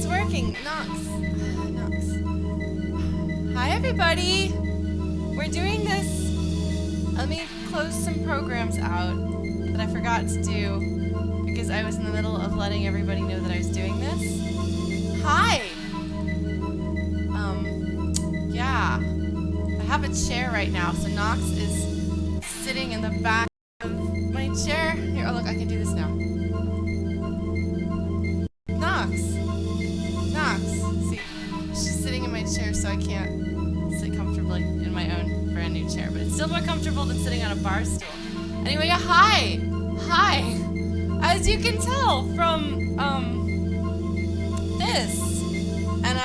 working. Knox. Hi, everybody. We're doing this. Let me close some programs out that I forgot to do because I was in the middle of letting everybody know that I was doing this. Hi. Yeah. I have a chair right now, so Knox is sitting in the back of my chair. Here, oh look, I can do this now. Knox. See, she's sitting in my chair, so I can't sit comfortably in my own brand new chair, but it's still more comfortable than sitting on a bar stool. Anyway, yeah, hi. As you can tell from this and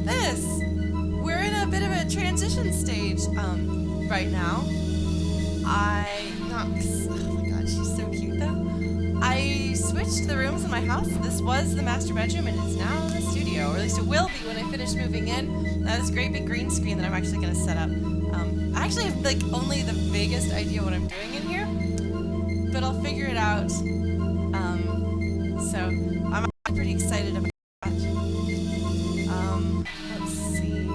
this, we're in a bit of a transition stage right now. Knox. Oh my God, she's so cute though. I switched the rooms in my house. This was the master bedroom and it's now the studio, or at least it will be when I finish moving in. This great big green screen that I'm actually going to set up. I actually have like only the vaguest idea what I'm doing in here, but I'll figure it out. So I'm actually pretty excited about that. Let's see.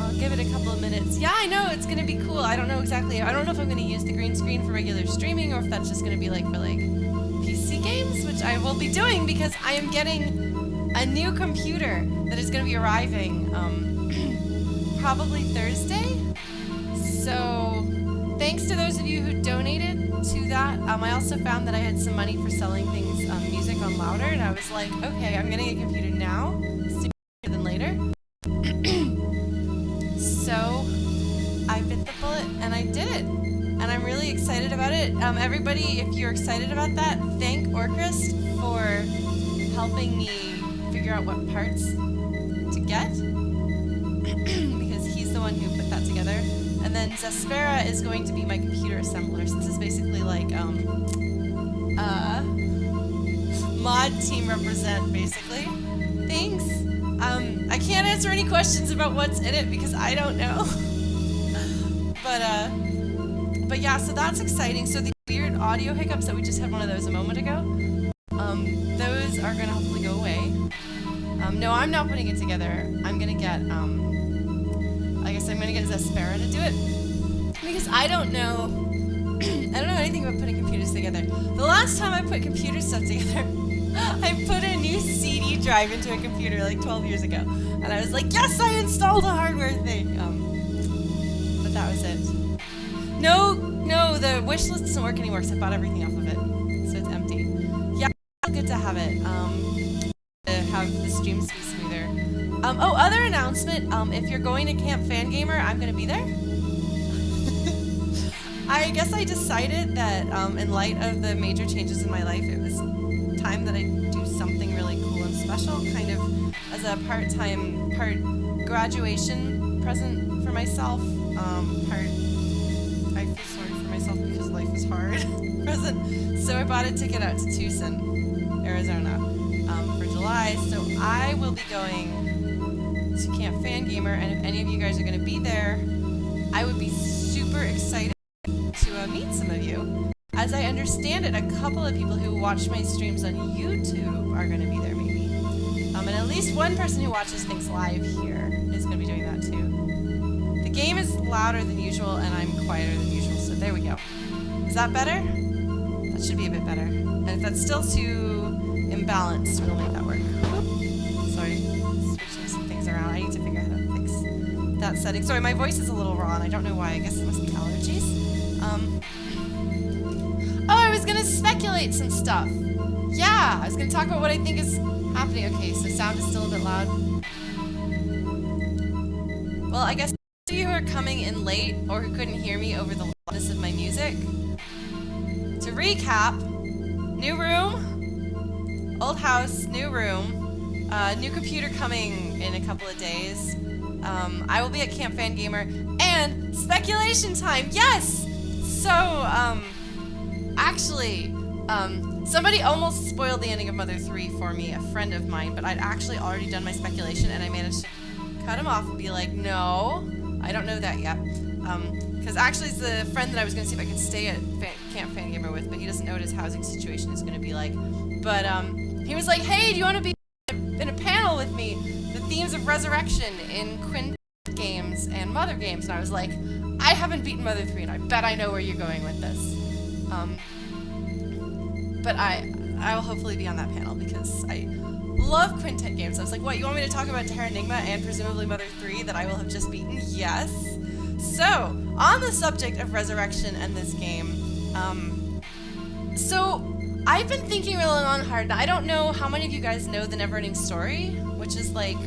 I'll give it a couple of minutes. Yeah, I know, it's going to be cool. I don't know exactly. I don't know if I'm going to use the green screen for regular streaming or if that's just going to be like for like PC games, which I will be doing because I am getting a new computer that is going to be arriving probably Thursday. So thanks to those of you who donated to that. I also found that I had some money for selling things, music on Louder, and I was like, okay, I'm getting a computer now, sooner than later. So I bit the bullet and I did it, and I'm really excited about it. Everybody, if you're excited about that, thank Orchrist for helping me figure out what parts to get because he's the one who put that together. And then Zespera is going to be my computer assembler. So this is basically like mod team represent, basically. Thanks. I can't answer any questions about what's in it because I don't know. But yeah, so that's exciting. So the weird audio hiccups that we just had one of those a moment ago, those are gonna hopefully go away. No, I'm not putting it together. I'm gonna get I guess I'm gonna get Zespera to do it because I don't know anything about putting computers together. The last time I put computer stuff together, I put a new CD drive into a computer like 12 years ago, and I was like, yes, I installed a hardware thing. But that was it. No, the wish list doesn't work anymore because I bought everything off of it, so it's empty. Yeah, it's good to have it. To have the streams be smoother. Other announcement, if you're going to Camp Fangamer, I'm going to be there. I guess I decided that in light of the major changes in my life, it was time that I do something really cool and special, kind of as a part graduation present for myself, I feel sorry for myself because life is hard present. So I bought a ticket out to Tucson, Arizona for July, so I will be going to Camp Fangamer, and if any of you guys are going to be there, I would be super excited to meet some of you. As I understand it, a couple of people who watch my streams on YouTube are going to be there, maybe. And at least one person who watches things live here is going to be doing that too. The game is louder than usual, and I'm quieter than usual, so there we go. Is that better? That should be a bit better. And if that's still too imbalanced, we'll make that work. Sorry, switching some things around. I need to figure out how to fix that setting. Sorry, my voice is a little raw, and I don't know why. I guess it must be allergies. I was gonna speculate some stuff. Yeah, I was gonna talk about what I think is happening. Okay, so sound is still a bit loud. Well, I guess those of you who are coming in late or who couldn't hear me over the loudness of my music, to recap, new room, old house, new room, new computer coming in a couple of days. I will be at Camp Fangamer, and speculation time, yes! So, actually, somebody almost spoiled the ending of Mother 3 for me, a friend of mine, but I'd actually already done my speculation, and I managed to cut him off and be like, no, I don't know that yet. Because actually it's the friend that I was going to see if I could stay at Camp Fangamer with, but he doesn't know what his housing situation is going to be like. But he was like, hey, do you want to be in a panel with me? The themes of resurrection in Quint games and Mother games. And I was like, I haven't beaten Mother 3, and I bet I know where you're going with this. But I will hopefully be on that panel because I love Quintet games. I was like, what, you want me to talk about Terranigma and presumably Mother 3 that I will have just beaten? Yes. So, on the subject of resurrection and this game, so I've been thinking really long and hard. Now, I don't know how many of you guys know The Neverending Story, which is like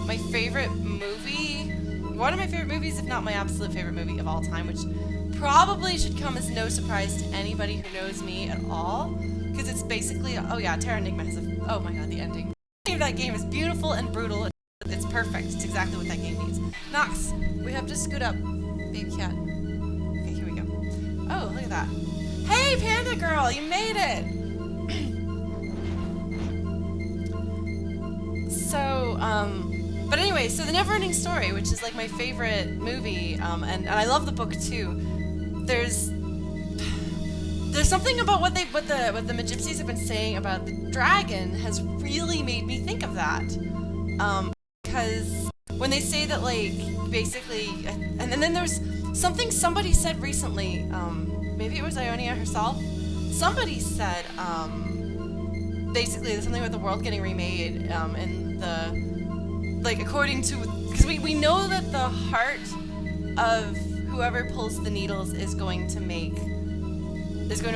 my favorite movie, one of my favorite movies, if not my absolute favorite movie of all time, which probably should come as no surprise to anybody who knows me at all, because it's basically, oh yeah, Terranigma has oh my god, the ending. The ending of that game is beautiful and brutal. It's perfect. It's exactly what that game needs. Knox, we have to scoot up, baby cat. Okay, here we go. Oh, look at that. Hey, Panda Girl, you made it! So, but anyway, so The Neverending Story, which is like my favorite movie, and I love the book too. There's something about what the Magypsies have been saying about the dragon has really made me think of that. Because when they say that, like, basically, and then there's something somebody said recently, maybe it was Ionia herself, somebody said, basically, there's something about the world getting remade, and like, according to, because we know that the heart of whoever pulls the needles is going to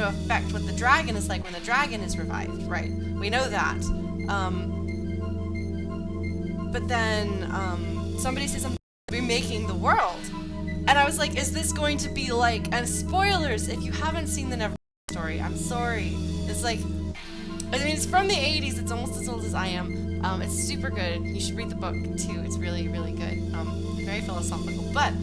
affect what the dragon is like when the dragon is revived, right? We know that. But then somebody says something about remaking the world. And I was like, is this going to be like, and spoilers, if you haven't seen The Neverending Story, I'm sorry. It's like, I mean, it's from the 80s, it's almost as old as I am. It's super good. You should read the book too, it's really, really good. Very philosophical. But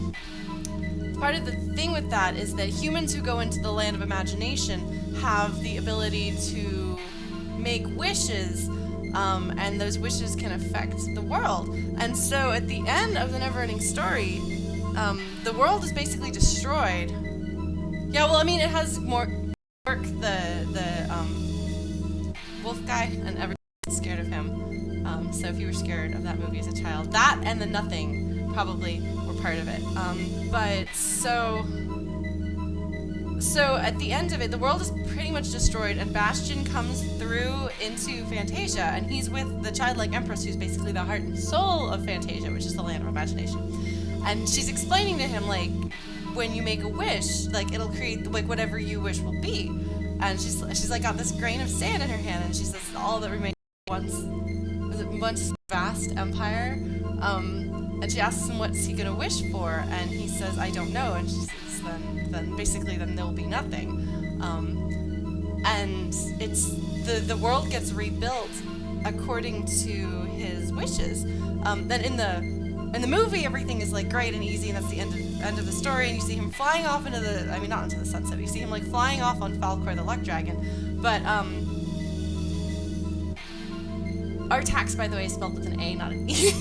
part of the thing with that is that humans who go into the land of imagination have the ability to make wishes, and those wishes can affect the world. And so at the end of The Neverending Story, the world is basically destroyed. Yeah, well, I mean, it has more work, the wolf guy, and everyone's scared of him. So if you were scared of that movie as a child, that and The Nothing probably were part of it. But so at the end of it, the world is pretty much destroyed, and Bastion comes through into Fantasia, and he's with the childlike empress, who's basically the heart and soul of Fantasia, which is the land of imagination. And she's explaining to him, like, when you make a wish, like, it'll create, like, whatever you wish will be. And she's like, got this grain of sand in her hand, and she says, all that remains once vast empire. And she asks him what's he gonna wish for, and he says, I don't know. And she says, then basically then there'll be nothing. And it's the world gets rebuilt according to his wishes. Then in the movie, everything is like great and easy, and that's the end of the story. And you see him flying off into not into the sunset. You see him like flying off on Falkor, the luck dragon. But Artax, by the way, is spelled with an A, not an E.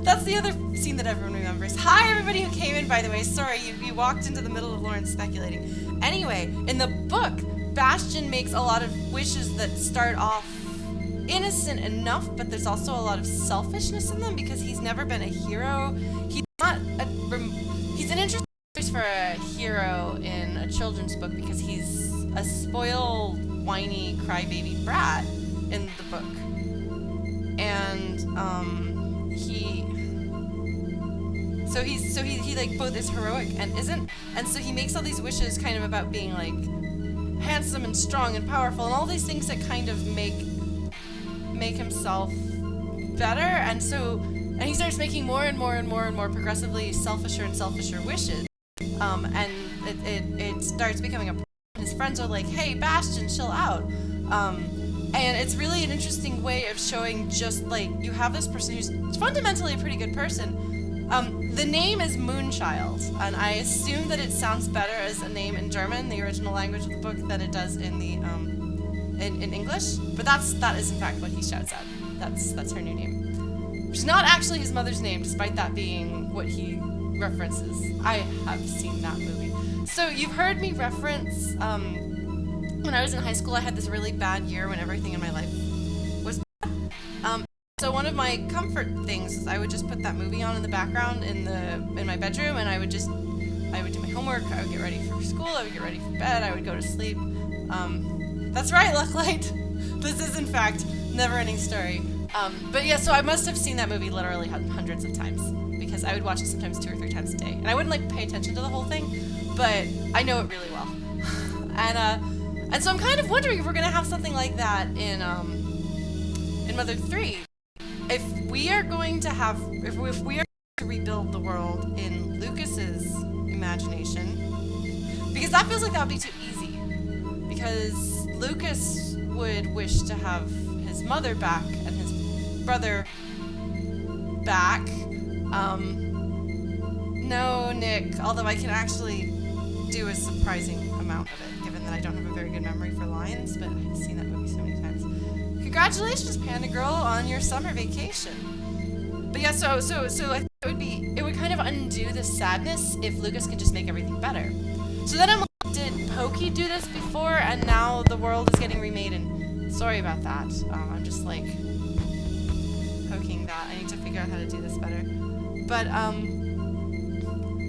That's the other scene that everyone remembers. Hi, everybody who came in, by the way. Sorry, you walked into the middle of Lauren speculating. Anyway, in the book, Bastion makes a lot of wishes that start off innocent enough, but there's also a lot of selfishness in them because he's never been a hero. He's an interesting choice for a hero in a children's book because he's a spoiled, whiny, crybaby brat in the book. And he like both is heroic and isn't, and so he makes all these wishes kind of about being like handsome and strong and powerful and all these things that kind of make himself better, and he starts making more and more and more and more progressively selfisher and selfisher wishes, and it starts becoming a problem. His friends are like, hey, Bastion, chill out. And it's really an interesting way of showing just, like, you have this person who's fundamentally a pretty good person. The name is Moonchild, and I assume that it sounds better as a name in German, the original language of the book, than it does in the in English. But that is in fact what he shouts at. That's her new name, which is not actually his mother's name, despite that being what he references. I have seen that movie. So you've heard me reference, when I was in high school, I had this really bad year when everything in my life was bad. So one of my comfort things is I would just put that movie on in the background in my bedroom, and I would do my homework, I would get ready for school, I would get ready for bed, I would go to sleep. That's right, Lucklight. This is in fact never-ending story. But yeah, so I must have seen that movie literally hundreds of times, because I would watch it sometimes 2 or 3 times a day, and I wouldn't like pay attention to the whole thing, but I know it really well. And so I'm kind of wondering if we're gonna have something like that in Mother 3. If we are going to rebuild the world in Lucas's imagination, because that feels like that would be too easy. Because Lucas would wish to have his mother back and his brother back. No, Nick, although I can actually do a surprising amount of it, given that I don't have a very good memory for lines, but I've seen that movie so many times. Congratulations, Panda Girl, on your summer vacation. But yeah, so I think it would kind of undo the sadness if Lucas can just make everything better. So then I'm like, did Pokey do this before, and now the world is getting remade? And sorry about that. I'm just like poking that. I need to figure out how to do this better.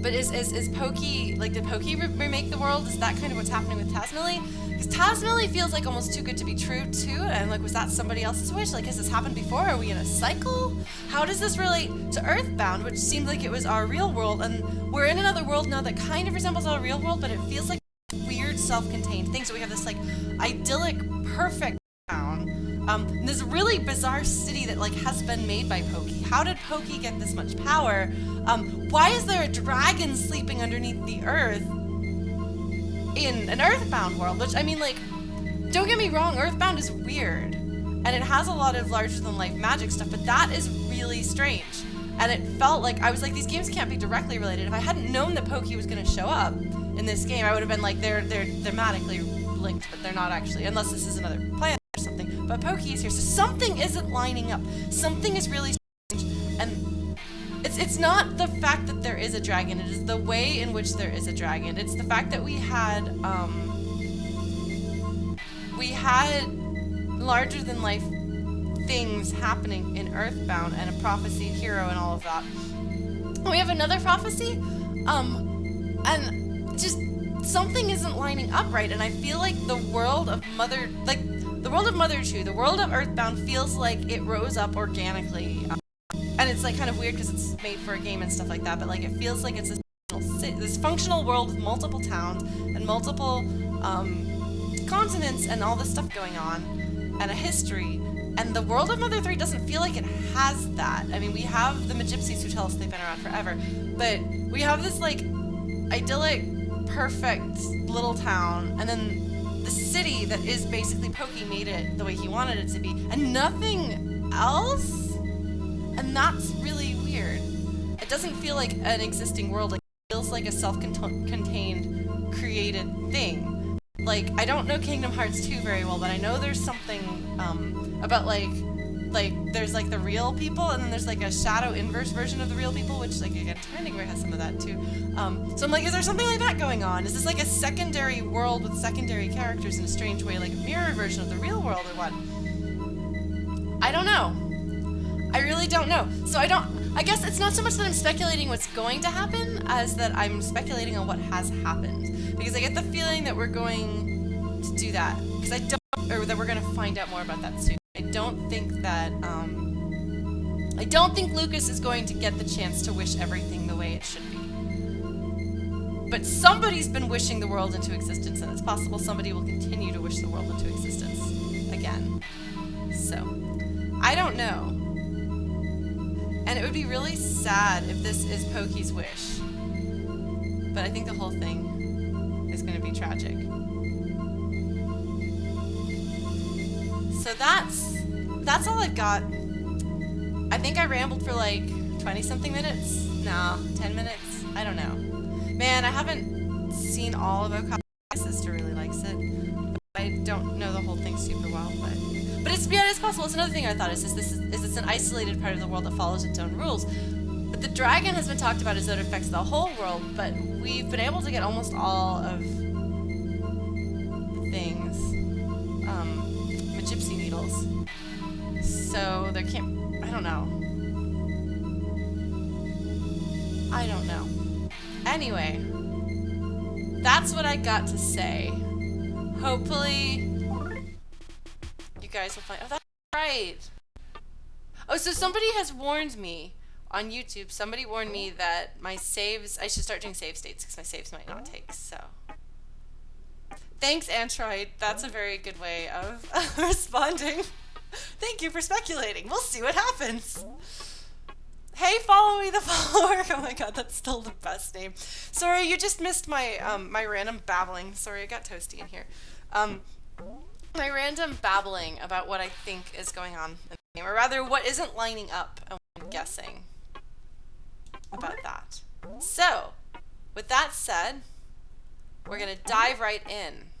But is Pokey, like, did Pokey remake the world? Is that kind of what's happening with Tasmily? Because Tasmily feels like almost too good to be true, too. And, like, was that somebody else's wish? Like, has this happened before? Are we in a cycle? How does this relate to Earthbound, which seemed like it was our real world? And we're in another world now that kind of resembles our real world, but it feels like weird, self-contained thing. So we have this, like, idyllic, perfect town. This really bizarre city that, like, has been made by Pokey. How did Pokey get this much power? Why is there a dragon sleeping underneath the earth in an Earthbound world? Which, I mean, like, don't get me wrong, Earthbound is weird. And it has a lot of larger-than-life magic stuff, but that is really strange. And it felt like, I was like, these games can't be directly related. If I hadn't known that Pokey was going to show up in this game, I would have been like, they're thematically linked, but they're not actually, unless this is another planet or something. But Pokey is here, so something isn't lining up. Something is really strange, and it's not the fact that there is a dragon, it is the way in which there is a dragon. It's the fact that we had larger-than-life things happening in Earthbound, and a prophesied hero and all of that. We have another prophecy, and just something isn't lining up right, and I feel like the world of Mother 2, the world of Earthbound feels like it rose up organically. And it's like kind of weird because it's made for a game and stuff like that, but like it feels like it's this functional world with multiple towns and multiple continents and all this stuff going on, and a history. And the world of Mother 3 doesn't feel like it has that. I mean, we have the Magypsies who tell us they've been around forever, but we have this like idyllic, perfect little town, and then the city that is basically Pokey made it the way he wanted it to be, and nothing else? And that's really weird. It doesn't feel like an existing world. Like, it feels like a self-contained, created thing. Like, I don't know Kingdom Hearts 2 very well, but I know there's something about like there's like the real people, and then there's like a shadow inverse version of the real people, which, like, again, Turning has some of that too. So I'm like, is there something like that going on? Is this like a secondary world with secondary characters in a strange way, like a mirror version of the real world, or what? I don't know. I really don't know. So I guess it's not so much that I'm speculating what's going to happen as that I'm speculating on what has happened. Because I get the feeling that we're going to do that. Because or that we're going to find out more about that soon. I don't think Lucas is going to get the chance to wish everything the way it should be. But somebody's been wishing the world into existence, and it's possible somebody will continue to wish the world into existence again. So, I don't know. And it would be really sad if this is Pokey's wish. But I think the whole thing is going to be tragic. So that's all I've got. I think I rambled for like 20-something minutes. No, 10 minutes. I don't know. Man, I haven't seen all of Oka's. My sister really likes it. But I don't know the whole thing super well, but it's possible. It's another thing I thought is it's an isolated part of the world that follows its own rules. But The dragon has been talked about as though it affects the whole world, but we've been able to get almost all of things. Gypsy needles. So there can't... I don't know. Anyway, that's what I got to say. Hopefully you guys will find... Oh, that's right. Oh, so somebody has warned me on YouTube. Somebody warned me that my saves... I should start doing save states because my saves might not take, so... Thanks, Antroid. That's a very good way of responding. Thank you for speculating. We'll see what happens. Hey, follow me the follower. Oh my god, that's still the best name. Sorry, you just missed my my random babbling. Sorry, I got toasty in here. My random babbling about what I think is going on in the game, or rather, what isn't lining up, and what I'm guessing about that. So, with that said, we're gonna dive right in.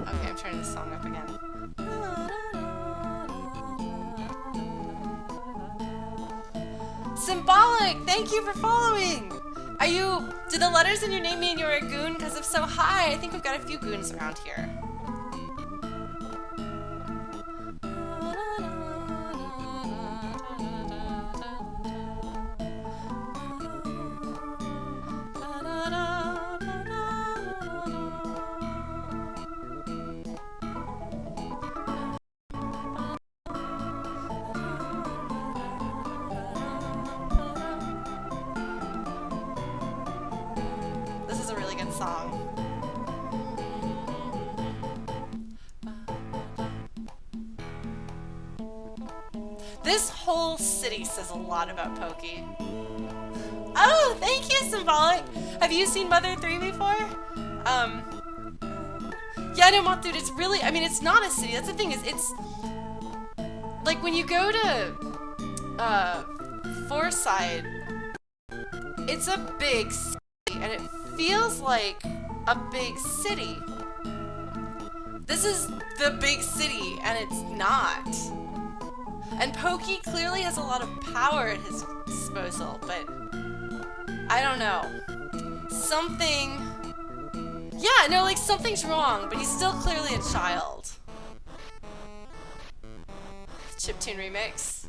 Okay, I'm turning this song up again. Symbolic! Thank you for following! Are you... Did the letters in your name mean you're a goon? Because if so, hi! I think we've got a few goons around here. This is a really good song. This whole city says a lot about Pokey. Oh, thank you, Symbolic! Have you seen Mother 3 before? Yeah, no, dude, it's really, I mean, it's not a city. That's the thing, is it's, like, when you go to, Fassad, it's a big city, and it feels like a big city. This is the big city, and it's not. And Pokey clearly has a lot of power at his disposal, but I don't know. Something... Yeah, no, like, something's wrong, but he's still clearly a child. Chiptune remix.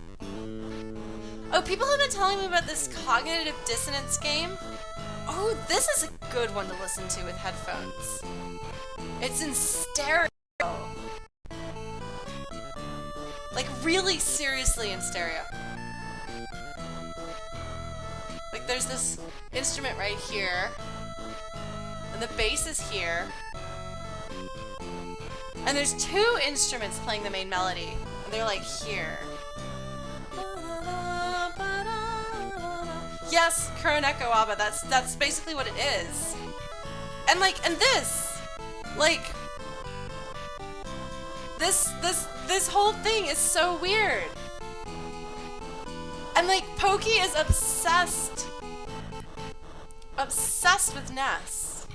Oh, people have been telling me about this cognitive dissonance game. Oh, this is a good one to listen to with headphones. It's in stereo. Like, really seriously in stereo. Like, there's this instrument right here. And the bass is here. And there's two instruments playing the main melody. And they're, like, here. Yes, Current Echo Abba, that's basically what it is. And, like, and this! Like... This whole thing is so weird. And like, Pokey is obsessed with Ness.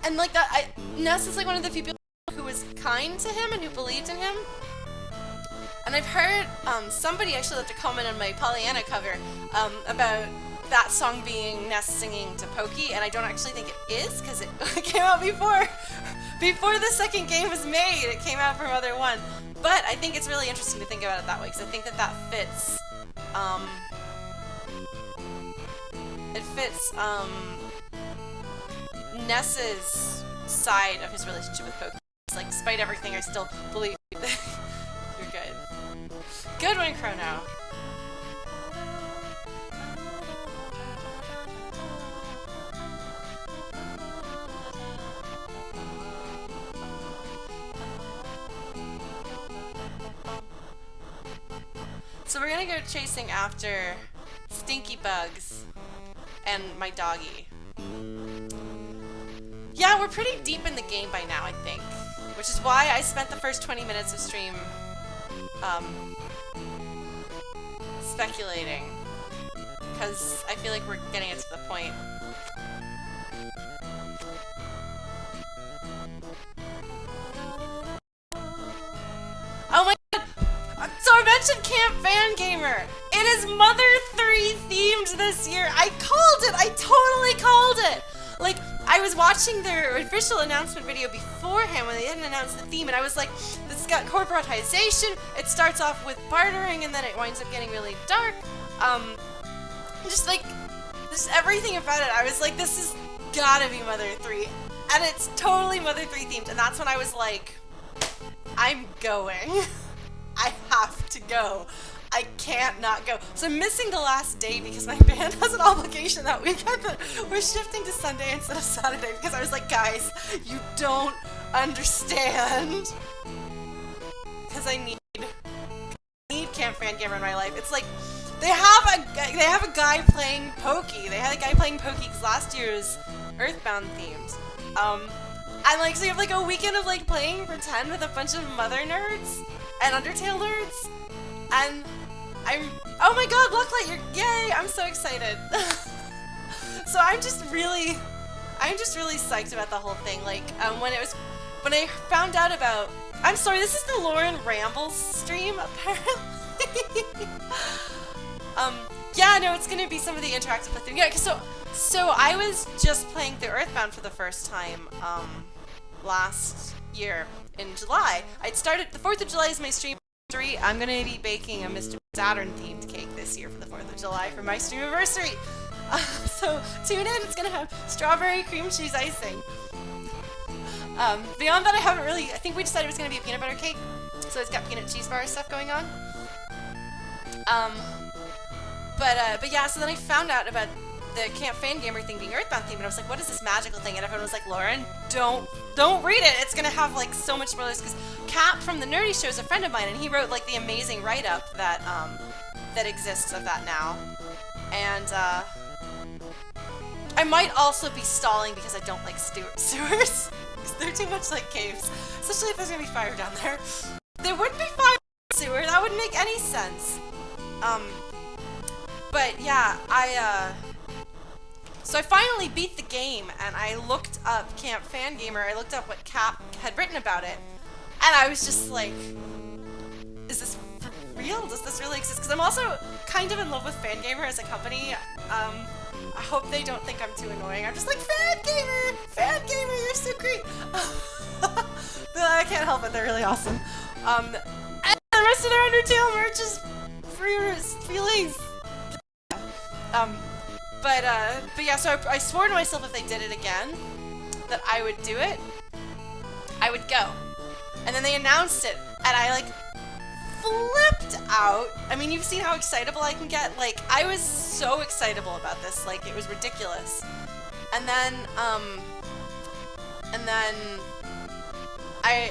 And like that, Ness is like one of the few people who was kind to him and who believed in him. And I've heard somebody actually left a comment on my Pollyanna cover about that song being Ness singing to Pokey, and I don't actually think it is, because it came out before the second game was made. It came out for Mother 1. But I think it's really interesting to think about it that way, because I think that fits, it fits, Ness's side of his relationship with Pokey. It's like, despite everything, I still believe that you're good. Good one, Chrono. So we're gonna go chasing after Stinky Bugs and my doggy. Yeah, we're pretty deep in the game by now, I think. Which is why I spent the first 20 minutes of stream, speculating. Because I feel like we're getting it to the point. I mentioned Camp Fan Gamer. It is Mother 3 themed this year. I called it. I totally called it. Like, I was watching their official announcement video beforehand when they didn't announce the theme, and I was like, this has got corporatization. It starts off with bartering, and then it winds up getting really dark. Just everything about it. I was like, this has gotta be Mother 3. And it's totally Mother 3 themed, and that's when I was like, I'm going. I have to go. I can't not go. So I'm missing the last day because my band has an obligation that weekend that we're shifting to Sunday instead of Saturday because I was like, guys, you don't understand. Because I need Camp Fan Gamer in my life. It's like, they have a guy playing Pokey. They had a guy playing Pokey because last year's Earthbound themed. And like, so you have like a weekend of like playing pretend with a bunch of Mother nerds and Undertale nerds. And oh my god, Blacklight, yay, I'm so excited. So I'm just really psyched about the whole thing. Like, when I found out about, I'm sorry, this is the Lauren Rambles stream, apparently. Yeah, no, it's gonna be some of the interactive playthrough. Yeah, so I was just playing through Earthbound for the first time, last year in July. I'd started, the 4th of July is my stream. I'm gonna be baking a Mr. Saturn themed cake this year for the 4th of July for my streamiversary. So tune in, it's gonna have strawberry cream cheese icing. Beyond that, I think we decided it was gonna be a peanut butter cake, so it's got peanut cheese bar stuff going on. But yeah, so then I found out about the Camp Fan Gamer thing being Earthbound themed, and I was like, what is this magical thing? And everyone was like, Lauren, don't read it. It's gonna have like so much spoilers, because Cap from the Nerdy Show is a friend of mine, and he wrote like the amazing write-up that that exists of that now. And I might also be stalling because I don't like sewers. They're too much like caves, especially if there's gonna be fire down there. There wouldn't be fire in the sewer. That wouldn't make any sense. But yeah, so I finally beat the game, and I looked up Camp Fan Gamer. I looked up what Cap had written about it, and I was just like, is this for real? Does this really exist? Because I'm also kind of in love with Fan Gamer as a company. I hope they don't think I'm too annoying. I'm just like, Fan Gamer, you're so great. I can't help it, they're really awesome. And the rest of their Undertale merch is release. But yeah, so I swore to myself if they did it again, that I would do it. I would go. And then they announced it, and I like flipped out. I mean, you've seen how excitable I can get. Like, I was so excitable about this, like, it was ridiculous. And then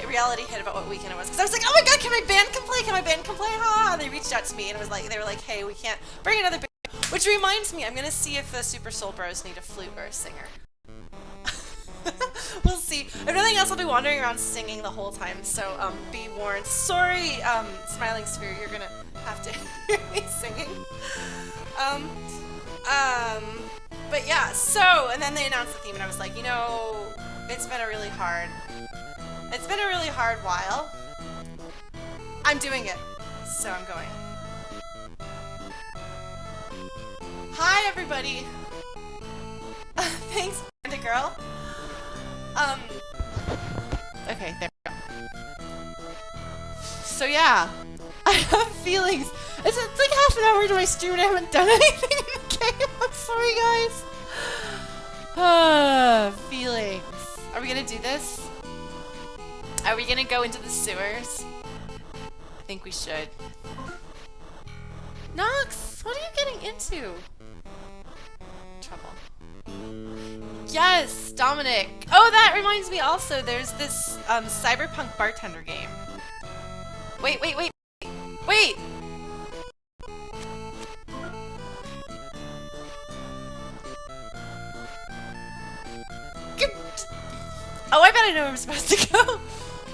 reality hit about what weekend it was, because I was like, oh my god, can my band come play? Can my band come play? Ha! And they reached out to me, and it was like, they were like, hey, we can't bring another band. Which reminds me, I'm gonna see if the Super Soul Bros need a flute or a singer. We'll see. If nothing else, I'll be wandering around singing the whole time, so be warned. Sorry, Smiling Sphere, you're gonna have to hear me singing. But yeah, so, and then they announced the theme, and I was like, you know, it's been a really hard while. I'm doing it, so I'm going. Hi, everybody. Thanks, Panda Girl. Okay, there we go. So yeah, I have feelings. It's like half an hour into my stream and I haven't done anything in the game. I'm sorry, guys. Feelings. Are we gonna do this? Are we gonna go into the sewers? I think we should. Nox, what are you getting into? Trouble. Yes, Dominic. Oh, that reminds me also, there's this cyberpunk bartender game. Wait. Oh, I bet I know where I'm supposed to go.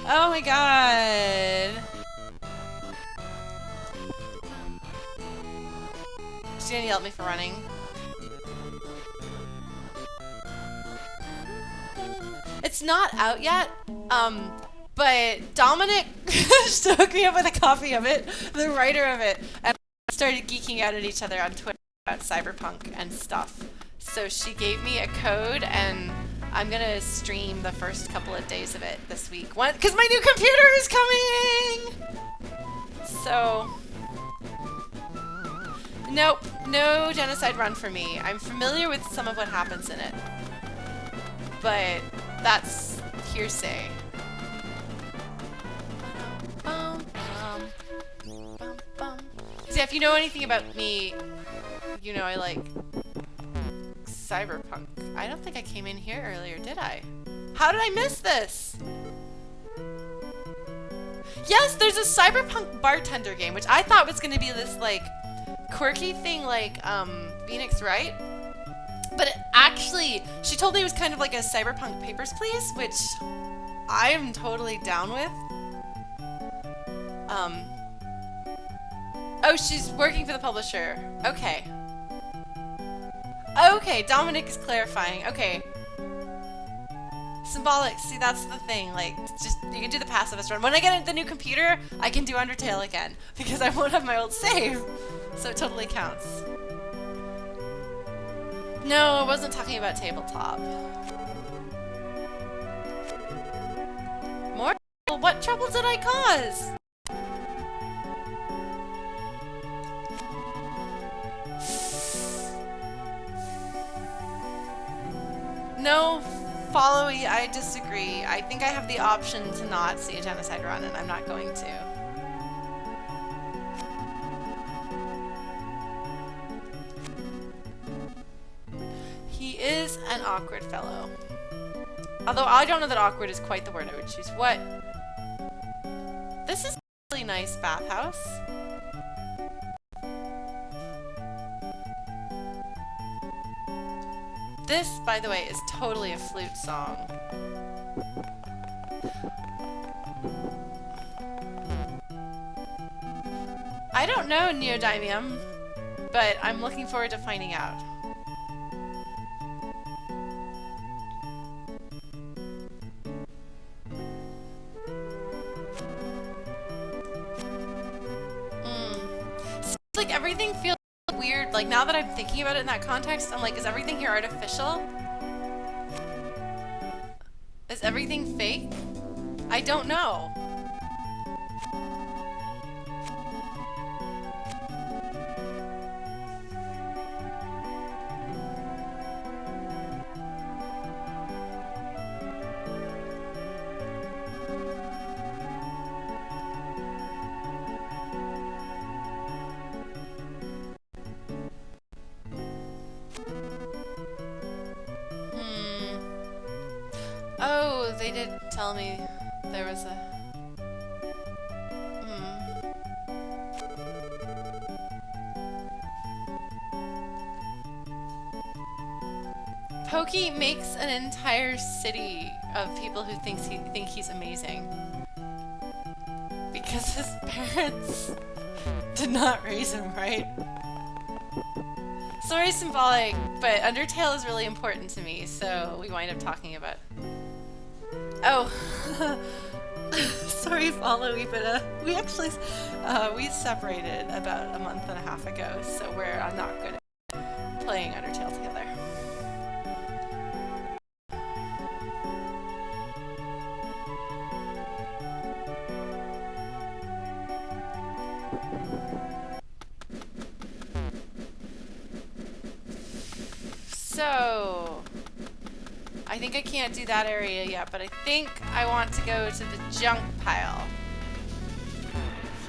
Oh my god. She's gonna yell at me for running. It's not out yet. But Dominic hooked me up with a copy of it, the writer of it, and started geeking out at each other on Twitter about cyberpunk and stuff. So she gave me a code, and I'm gonna stream the first couple of days of it this week. Because my new computer is coming! So, nope, no genocide run for me. I'm familiar with some of what happens in it, but that's hearsay. Yeah, if you know anything about me, you know I like cyberpunk. I don't think I came in here earlier, did I? How did I miss this? Yes, there's a cyberpunk bartender game, which I thought was going to be this, like, quirky thing like, Phoenix Wright. But it actually, she told me it was kind of like a cyberpunk Papers, Please, which I am totally down with. Oh, she's working for the publisher. Okay. Okay, Dominic is clarifying. Okay. Symbolic. See, that's the thing. Like, just you can do the pacifist run. When I get the new computer, I can do Undertale again because I won't have my old save, so it totally counts. No, I wasn't talking about tabletop. More? What trouble did I cause? No, Followy, I disagree. I think I have the option to not see a genocide run, and I'm not going to. He is an awkward fellow. Although I don't know that awkward is quite the word I would choose. What? This is a really nice bathhouse. This, by the way, is totally a flute song. I don't know Neodymium, but I'm looking forward to finding out. Seems like everything feels weird. Like, now that I'm thinking about it in that context, I'm like, is everything here artificial? Is everything fake? I don't know. Oh, they did tell me there was a... Pokey makes an entire city of people who think he's amazing. Because his parents did not raise him right. Sorry, Symbolic, but Undertale is really important to me, so we wind up talking about... Oh, sorry, Followy, but we actually we separated about a month and a half ago, so we're not good at playing Undertale together. So, I think I can't do that area yet, but I think I want to go to the junk pile.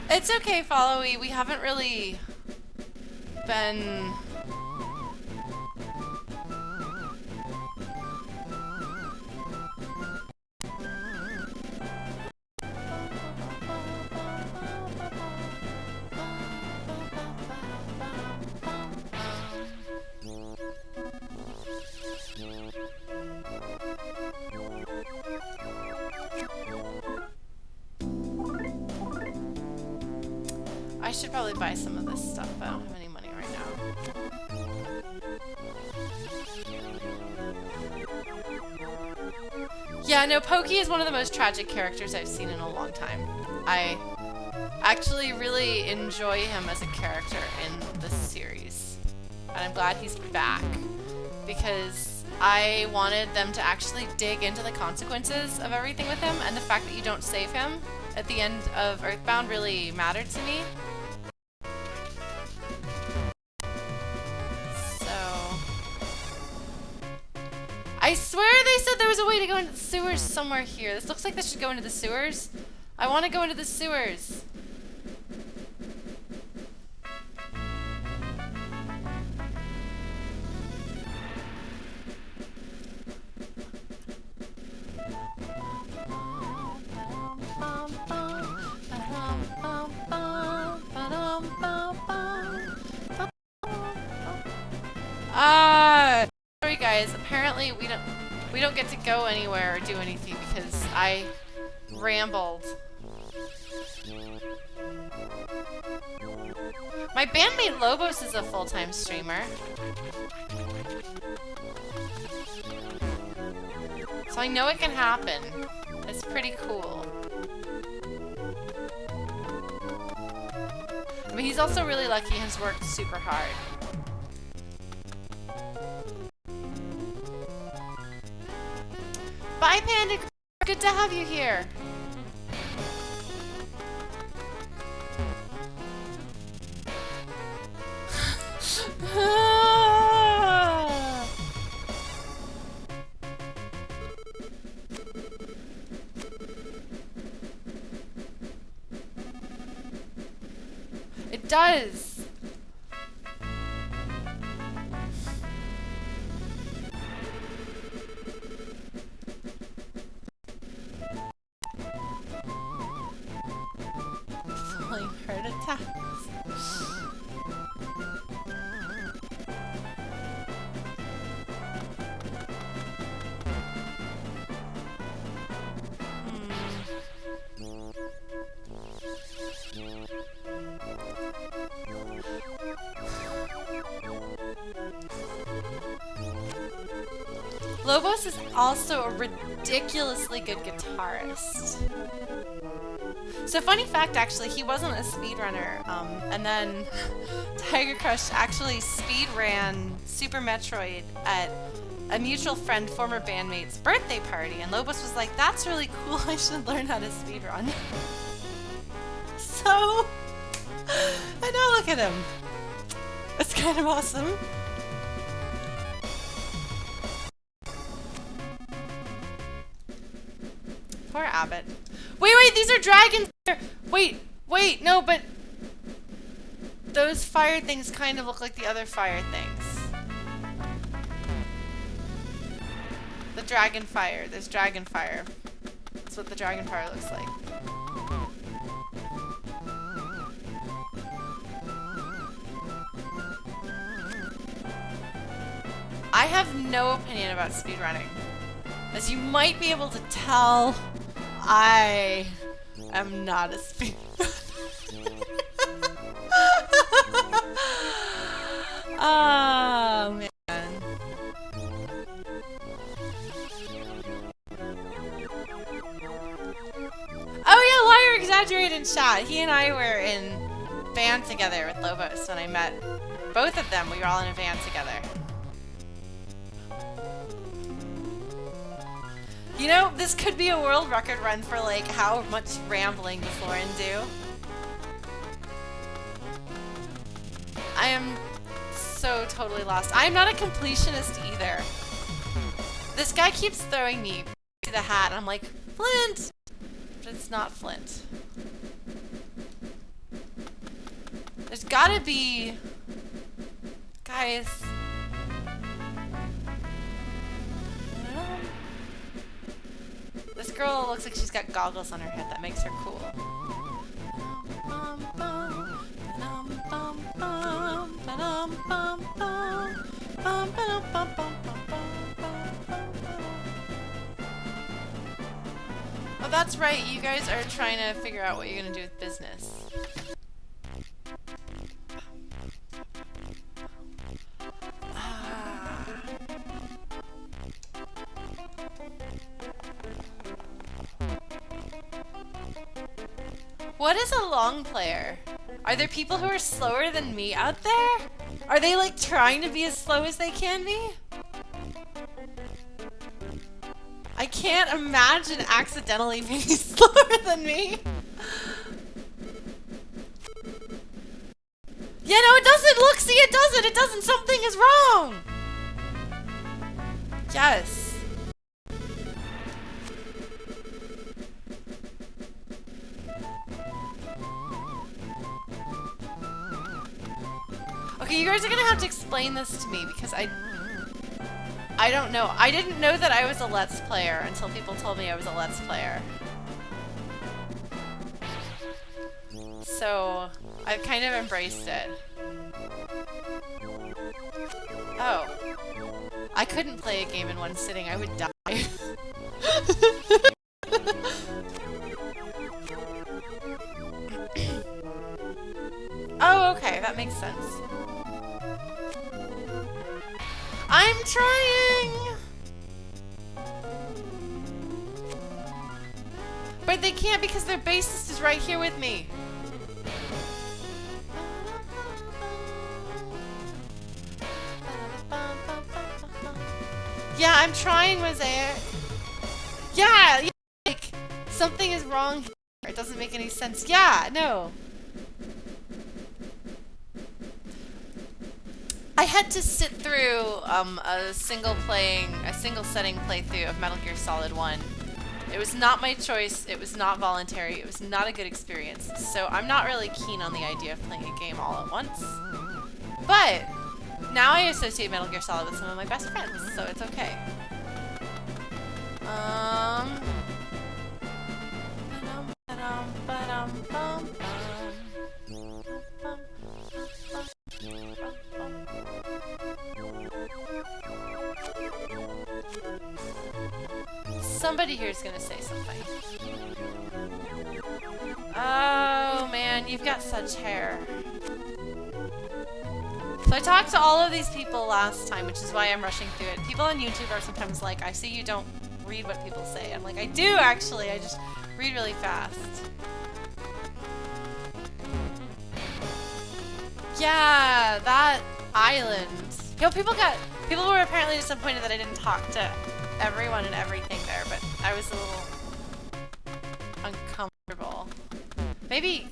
It's okay, Followy. We haven't really been... I should probably buy some of this stuff, but I don't have any money right now. Yeah, no, Pokey is one of the most tragic characters I've seen in a long time. I actually really enjoy him as a character in this series. And I'm glad he's back, because I wanted them to actually dig into the consequences of everything with him, and the fact that you don't save him at the end of Earthbound really mattered to me. I swear they said there was a way to go into the sewers somewhere here. This looks like this should go into the sewers. I want to go into the sewers. Sorry guys, apparently we don't get to go anywhere or do anything because I rambled. My bandmate Lobos is a full-time streamer. So I know it can happen. It's pretty cool. I mean, he's also really lucky and has worked super hard. Bye, Panda! Good to have you here! It does! Flying heart attacks. Lobos is also a ridiculously good guitarist. So funny fact, actually, he wasn't a speedrunner, and then Tiger Crush actually speedran Super Metroid at a mutual friend, former bandmate's birthday party, and Lobos was like, "That's really cool, I should learn how to speedrun." So, and now look at him. It's kind of awesome. Poor Abbott. Wait, these are dragons! Wait, no, but those fire things kind of look like the other fire things. The dragon fire. There's dragon fire. That's what the dragon fire looks like. I have no opinion about speedrunning. As you might be able to tell, I am not a speedrunner. Oh, man. Oh, yeah, Liar exaggerated in chat. He and I were in band together with Lobos when I met both of them. We were all in a band together. You know, this could be a world record run for, like, how much rambling does Lauren do. I am so totally lost. I'm not a completionist either. This guy keeps throwing me to the hat, and I'm like, Flint! But it's not Flint. There's gotta be... Guys... This girl looks like she's got goggles on her head. That makes her cool. Oh, that's right. You guys are trying to figure out what you're going to do with business. What is a long player? Are there people who are slower than me out there? Are they like trying to be as slow as they can be? I can't imagine accidentally being slower than me. Yeah, no, it doesn't. Look, see, it doesn't. It doesn't. Something is wrong. Yes. Okay, you guys are gonna have to explain this to me because I don't know. I didn't know that I was a Let's Player until people told me I was a Let's Player. So, I've kind of embraced it. Oh. I couldn't play a game in one sitting. I would die. Oh, okay. That makes sense. I'm trying! But they can't because their bassist is right here with me. Yeah, I'm trying, Mosaic. Yeah, like, something is wrong here. It doesn't make any sense. Yeah, no. I had to sit through a single setting playthrough of Metal Gear Solid 1. It was not my choice, it was not voluntary, it was not a good experience, so I'm not really keen on the idea of playing a game all at once. But now I associate Metal Gear Solid with some of my best friends, so it's okay. Somebody here is gonna say something. Oh man, you've got such hair. So I talked to all of these people last time, which is why I'm rushing through it. People on YouTube are sometimes like, I see you don't read what people say. I'm like, I do actually, I just read really fast. Yeah, that island. You know, people were apparently disappointed that I didn't talk to everyone and everything there, but I was a little uncomfortable. Maybe...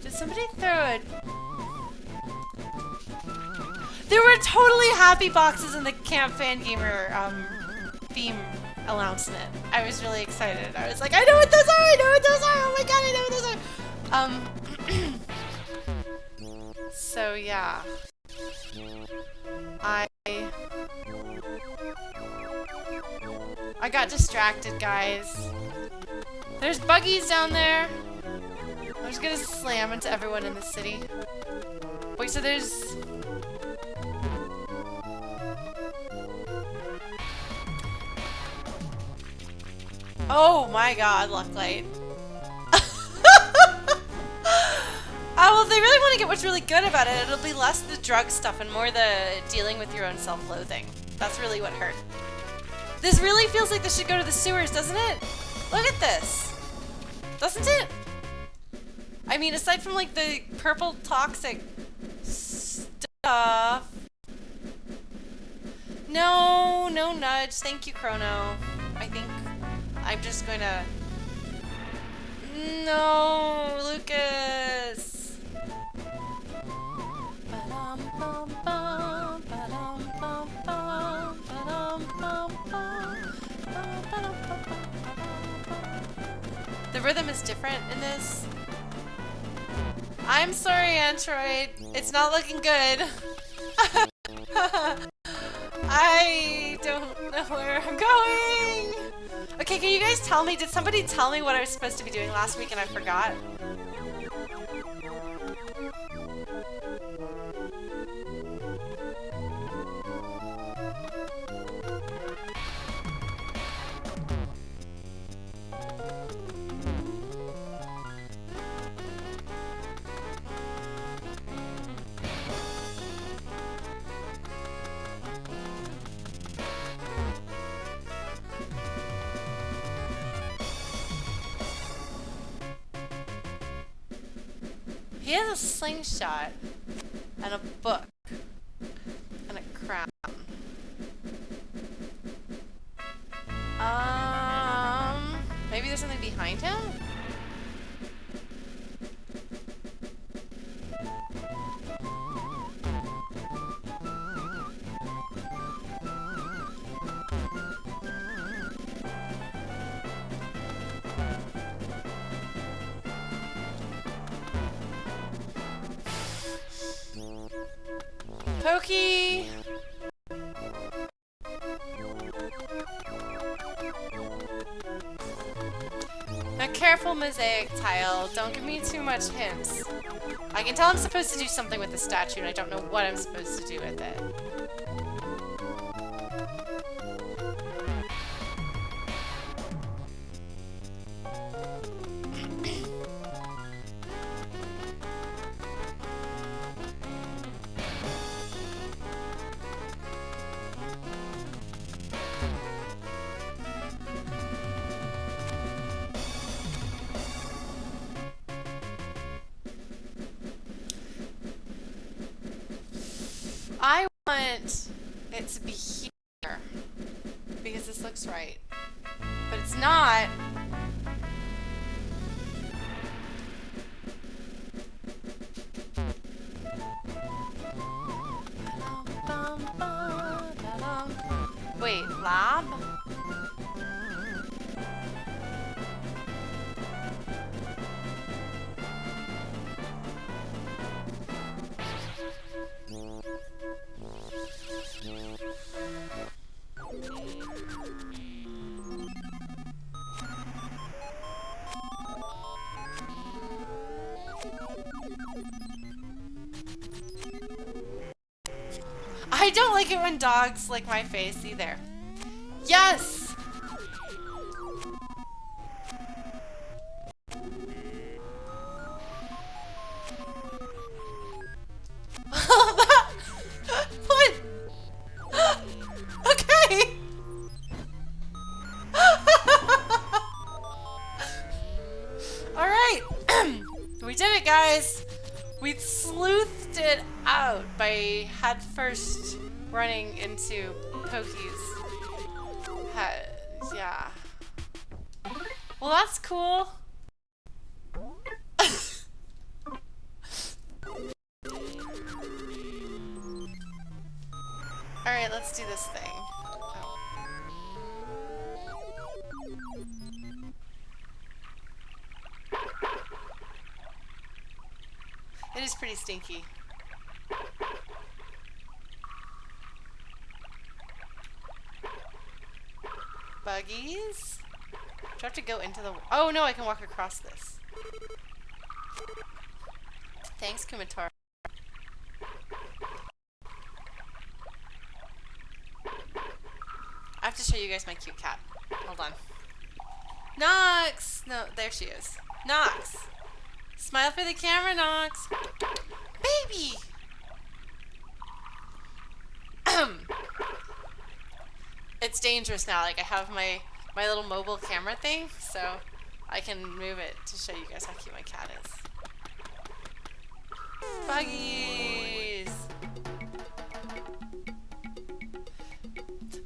Did somebody throw it? There were totally happy boxes in the Camp Fan Gamer theme announcement. I was really excited. I was like, I know what those are! I know what those are! Oh my god, I know what those are! So yeah. I got distracted, guys. There's buggies down there. I'm just gonna slam into everyone in the city. Wait, so there's... Oh my god, Lucklight. Well, if they really want to get what's really good about it, it'll be less the drug stuff and more the dealing with your own self-loathing. That's really what hurt. This really feels like this should go to the sewers, doesn't it? Look at this. Doesn't it? I mean, aside from like the purple toxic stuff. No, no nudge. Thank you, Chrono. I think I'm just going to... No, Lucas. The rhythm is different in this. I'm sorry, Android. It's not looking good. I don't know where I'm going. Okay, can you guys tell me, did somebody tell me what I was supposed to be doing last week and I forgot? He has a slingshot and a book and a crown. Maybe there's something behind him? Pokey! Now careful, mosaic tile. Don't give me too much hints. I can tell I'm supposed to do something with the statue and I don't know what I'm supposed to do with it. I want it to be here because this looks right, but it's not. Wait, lab? I don't like it when dogs lick my face either. Yes! What? Okay! Alright! We did it, guys! We sleuthed it out by head first running into Pokey's head. Yeah. Well, that's cool. Alright, let's do this thing. Oh. It is pretty stinky. Buggies? Do I have to go into the... Oh no, I can walk across this. Thanks, Kumatar. I have to show you guys my cute cat. Hold on. Nox! No, there she is. Nox! Smile for the camera, Nox! Baby! It's dangerous now. Like, I have my little mobile camera thing, so I can move it to show you guys how cute my cat is. Buggies!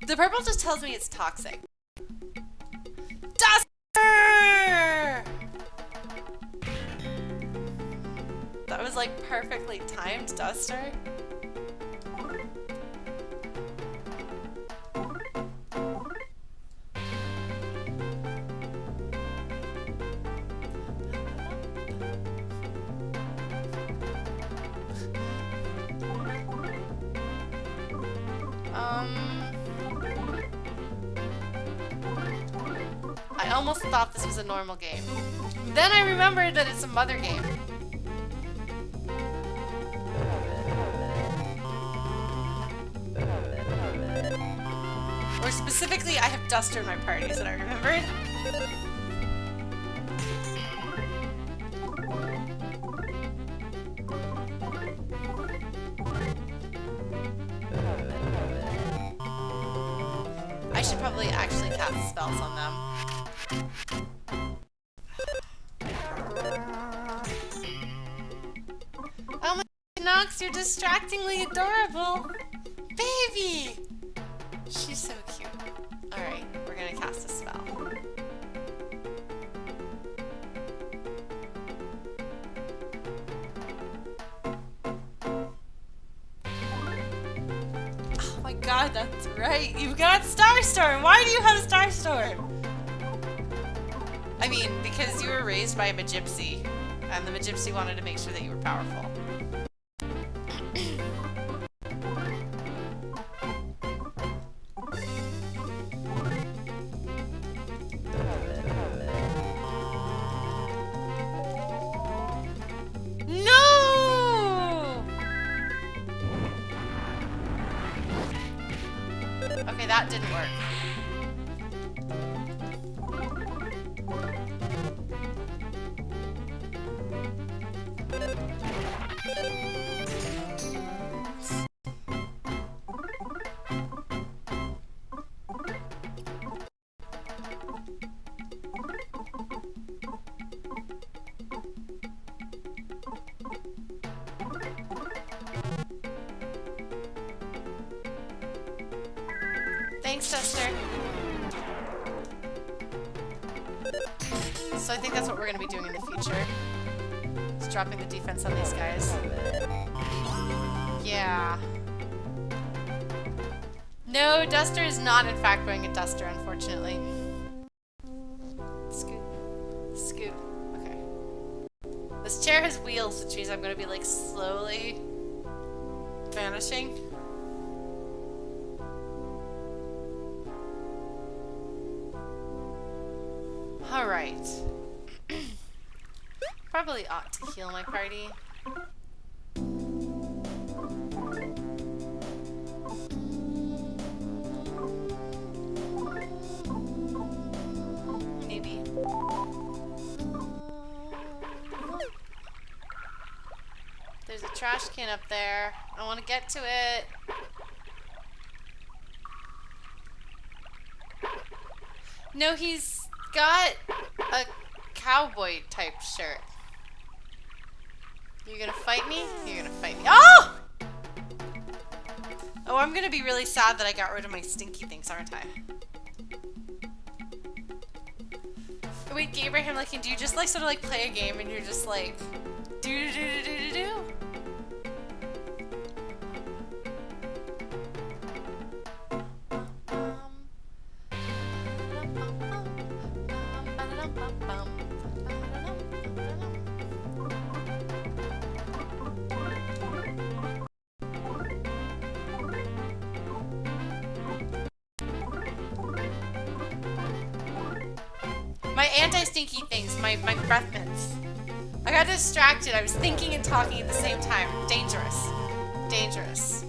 The purple just tells me it's toxic. Duster! That was like perfectly timed, Duster. I almost thought this was a normal game. Then I remembered that it's a mother game. Or specifically, I have Duster in my party, is what I remembered. I should probably actually cast spells on them. Nox, you're distractingly adorable. Baby! She's so cute. Alright, we're gonna cast a spell. Oh my god, that's right. You've got Starstorm! Why do you have Starstorm? I mean, because you were raised by a Magypsy, and the Magypsy wanted to make sure that you were powerful. Okay, that didn't work. Thanks, Duster. So I think that's what we're going to be doing in the future. Just dropping the defense on these guys. Yeah. No, Duster is not in fact going a Duster, unfortunately. Scoot. Scoot. Okay. This chair has wheels, which means I'm going to be like slowly vanishing. Alright. Probably ought to heal my party. Maybe. There's a trash can up there. I want to get to it. No, he's got a cowboy type shirt. You're gonna fight me? You're gonna fight me. Oh! Oh, I'm gonna be really sad that I got rid of my stinky things, aren't I? Wait, Gabraham, like, do you just like sort of like play a game and you're just like do do do do do do? My anti-stinky things, my breath mints. I got distracted. I was thinking and talking at the same time. Dangerous. Dangerous.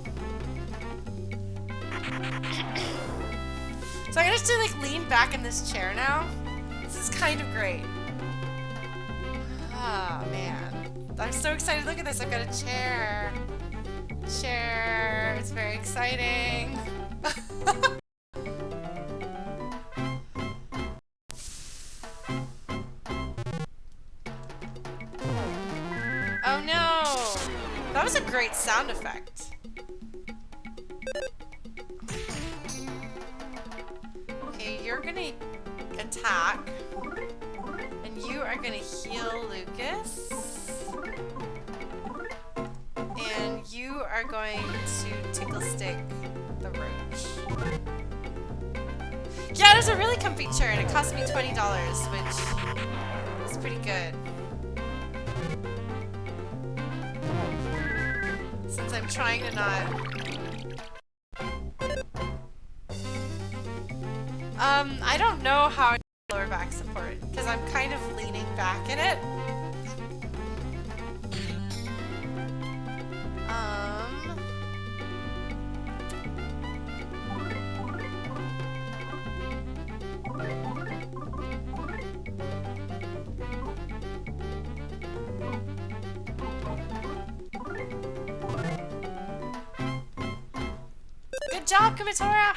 So I just to like lean back in this chair now. This is kind of great. Ah, man. I'm so excited. Look at this. I've got a chair. Chair. It's very exciting. Oh no! That was a great sound effect. Okay, you're gonna attack. And you are gonna heal Lucas. And you are going to tickle stick the roach. Yeah, it was a really comfy chair and it cost me $20, which is pretty good. Since I'm trying to not... I don't know how I do lower back support, because I'm kind of leaning back in it. Good job, Kumatora!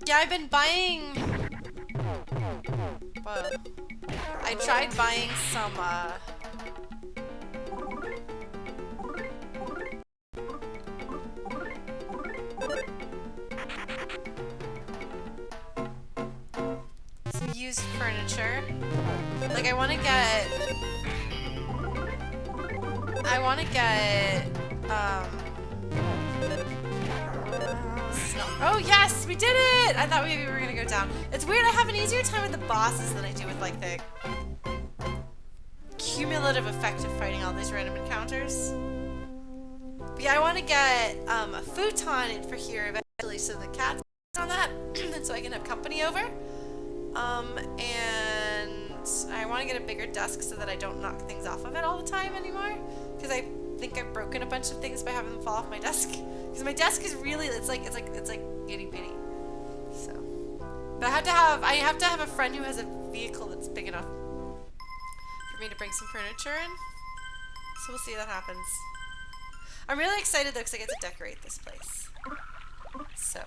Yeah, I've been buying... Whoa. I tried buying some, used furniture. Like I want to get, oh yes, we did it! I thought maybe we were gonna go down. It's weird, I have an easier time with the bosses than I do with like the cumulative effect of fighting all these random encounters. But yeah, I want to get a futon in for here eventually so the cat's on that, and so I can have company over. And I want to get a bigger desk so that I don't knock things off of it all the time anymore. Because I think I've broken a bunch of things by having them fall off my desk. Because my desk is really, it's like itty bitty. So, but I have to have a friend who has a vehicle that's big enough for me to bring some furniture in. So we'll see if that happens. I'm really excited though because I get to decorate this place. So.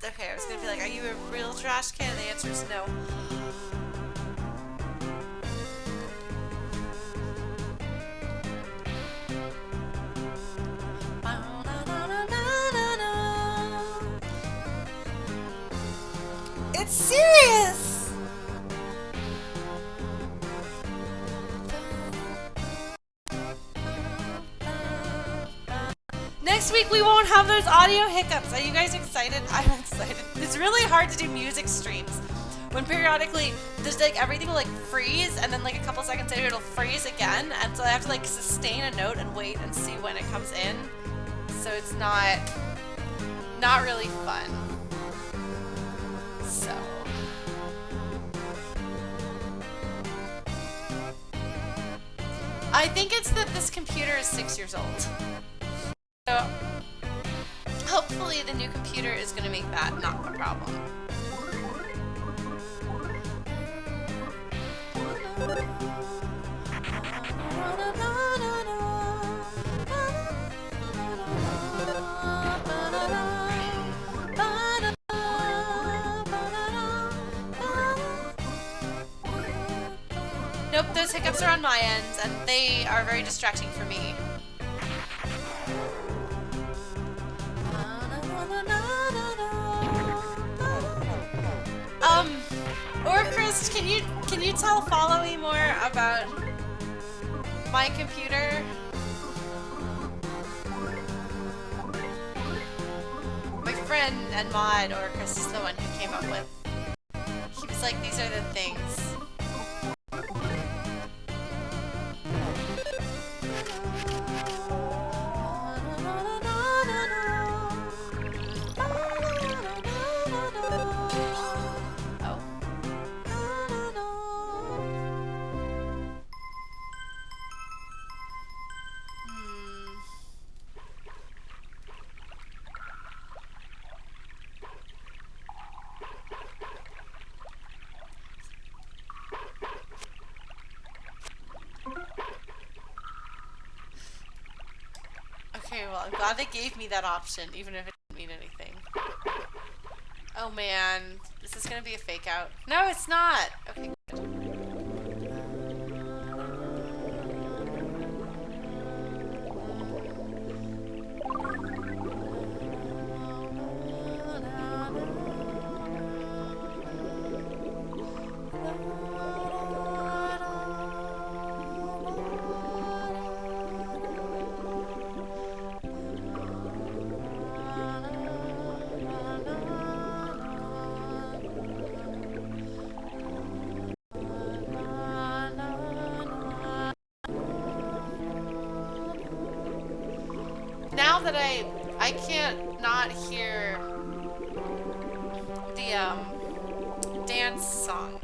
Okay, I was gonna be like, are you a real trash can? And the answer is no. It's serious! Next week we won't have those audio hiccups. Are you guys excited? I'm excited. It's really hard to do music streams when periodically there's like everything will like freeze and then like a couple seconds later it'll freeze again, and so I have to like sustain a note and wait and see when it comes in. So it's not really fun. So I think it's that this computer is 6 years old. So hopefully the new computer is going to make that not a problem. Nope, those hiccups are on my end, and they are very distracting for me. Or Chris, can you tell Follow Me more about my computer? My friend and mod, or Chris is the one who came up with. He was like, these are the things. Okay, well, I'm glad they gave me that option, even if it didn't mean anything. Oh man, this is gonna be a fake out. No, it's not! Okay, good. Now that I can't not hear the dance song.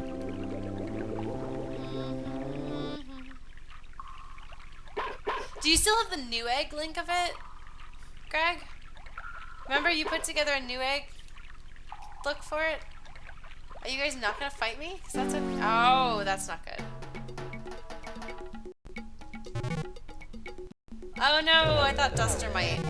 Do you still have the Newegg link of it, Greg? Remember you put together a Newegg look for it? Are you guys not gonna fight me? 'Cause that's okay. Oh, that's not good. Oh no, I thought Duster might.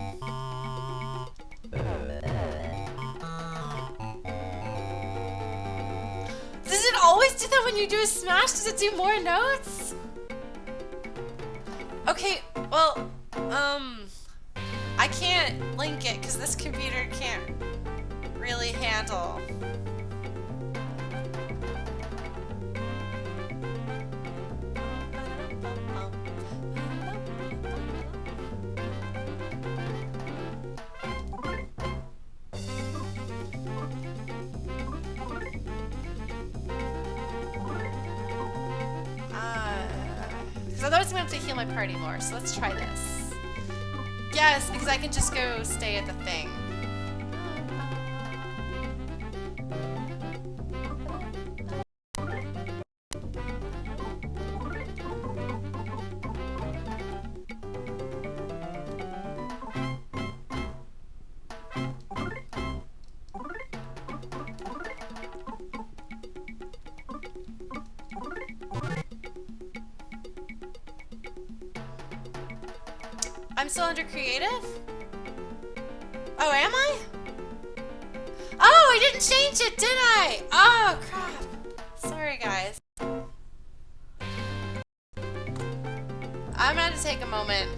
Does it always do that when you do a smash? Does it do more notes? Okay, well, I can't link it because this computer can't really handle. Otherwise I'm going to have to heal my party more, so let's try this. Yes, because I can just go stay at the thing. I'm still under creative? Oh, am I? Oh, I didn't change it, did I? Oh, crap. Sorry, guys. I'm gonna take a moment.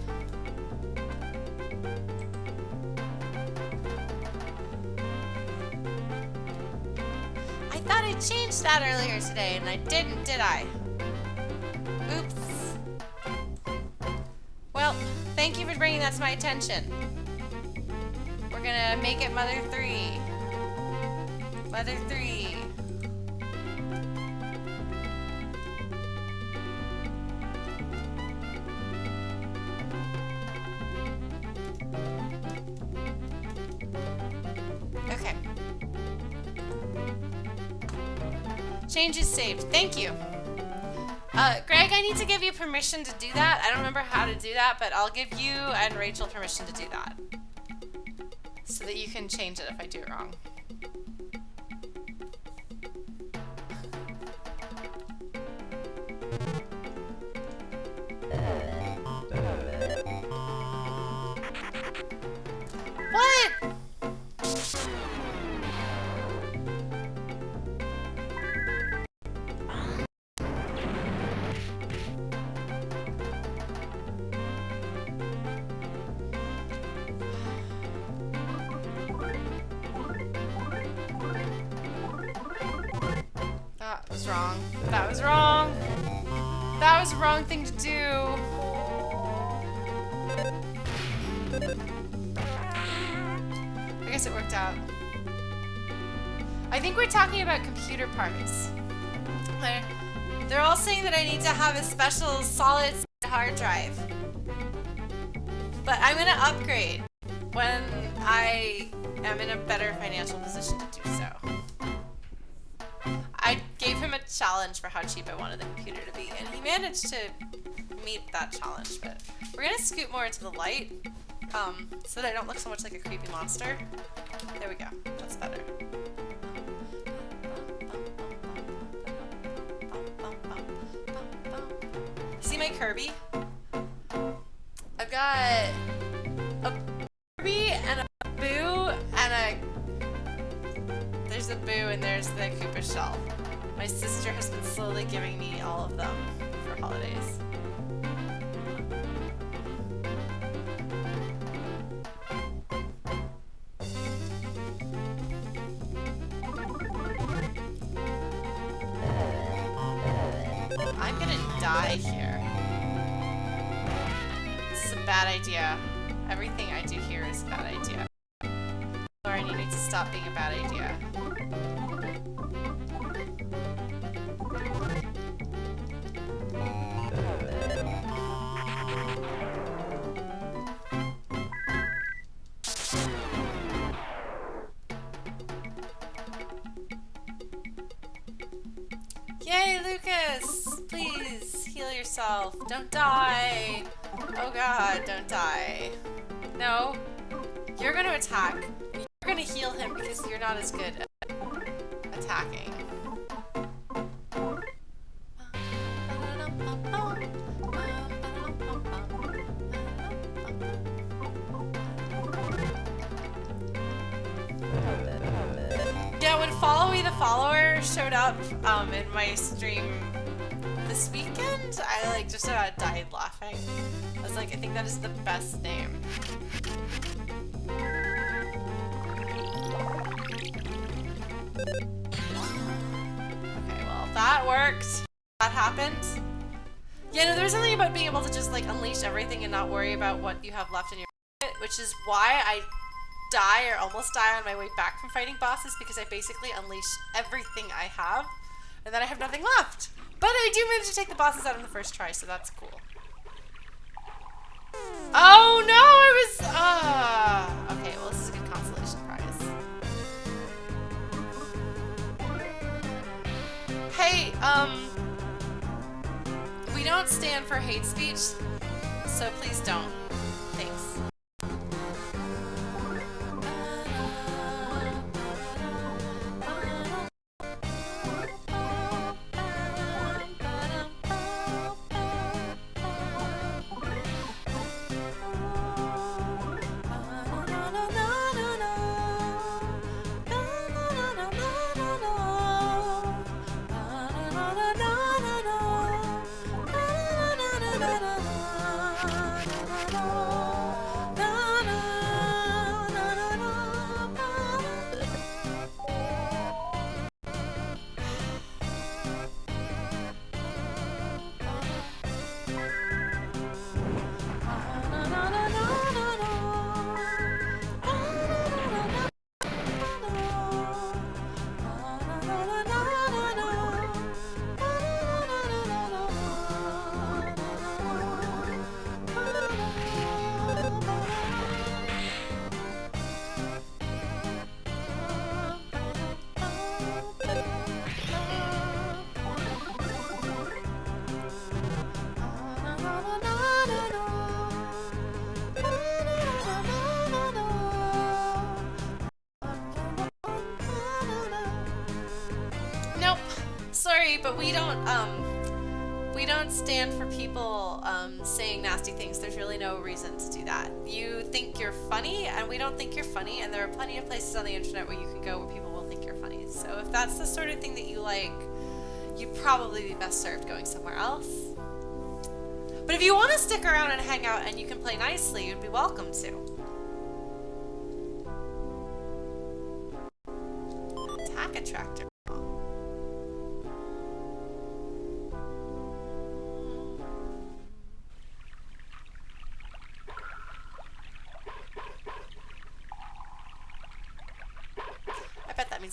I thought I changed that earlier today, and I didn't, did I? Oops. Well, thank you for bringing that to my attention. We're gonna make it Mother 3. Mother 3. Okay. Change is saved. Thank you. Greg, I need to give you permission to do that. I don't remember how to do that, but I'll give you and Rachel permission to do that. So that you can change it if I do it wrong. What? That was wrong. That was wrong. That was the wrong thing to do. I guess it worked out. I think we're talking about computer parts. They're all saying that I need to have a special solid hard drive. But I'm gonna upgrade when I am in a better financial position to do so. I gave him a challenge for how cheap I wanted the computer to be, and he managed to meet that challenge, but we're gonna scoot more into the light, so that I don't look so much like a creepy monster. There we go, that's better. See my Kirby? I've got a Kirby and a Boo and a... There's a Boo and there's the Koopa shell. My sister has been slowly giving me all of them for holidays. I'm gonna die here. This is a bad idea. Everything I do here is a bad idea. Lauren, you need to stop being a bad idea. Yay, Lucas! Please, heal yourself. Don't die! Oh god, don't die. No. You're gonna attack. You're gonna heal him because you're not as good at attacking. Joey the follower showed up in my stream this weekend, I like just about died laughing. I was like, I think that is the best name. Okay, well, that worked. That happened. Yeah, no, there's something about being able to just like unleash everything and not worry about what you have left in your pocket, which is why I die or almost die on my way back from fighting bosses, because I basically unleash everything I have and then I have nothing left. But I do manage to take the bosses out on the first try, so that's cool. Oh no, I was okay, well this is a good consolation prize. Hey, we don't stand for hate speech, so please don't. Thanks. But we don't stand for people saying nasty things. There's really no reason to do that. You think you're funny, and we don't think you're funny, and there are plenty of places on the internet where you can go where people will think you're funny. So if that's the sort of thing that you like, you'd probably be best served going somewhere else. But if you want to stick around and hang out and you can play nicely, you'd be welcome to. Attack attractor.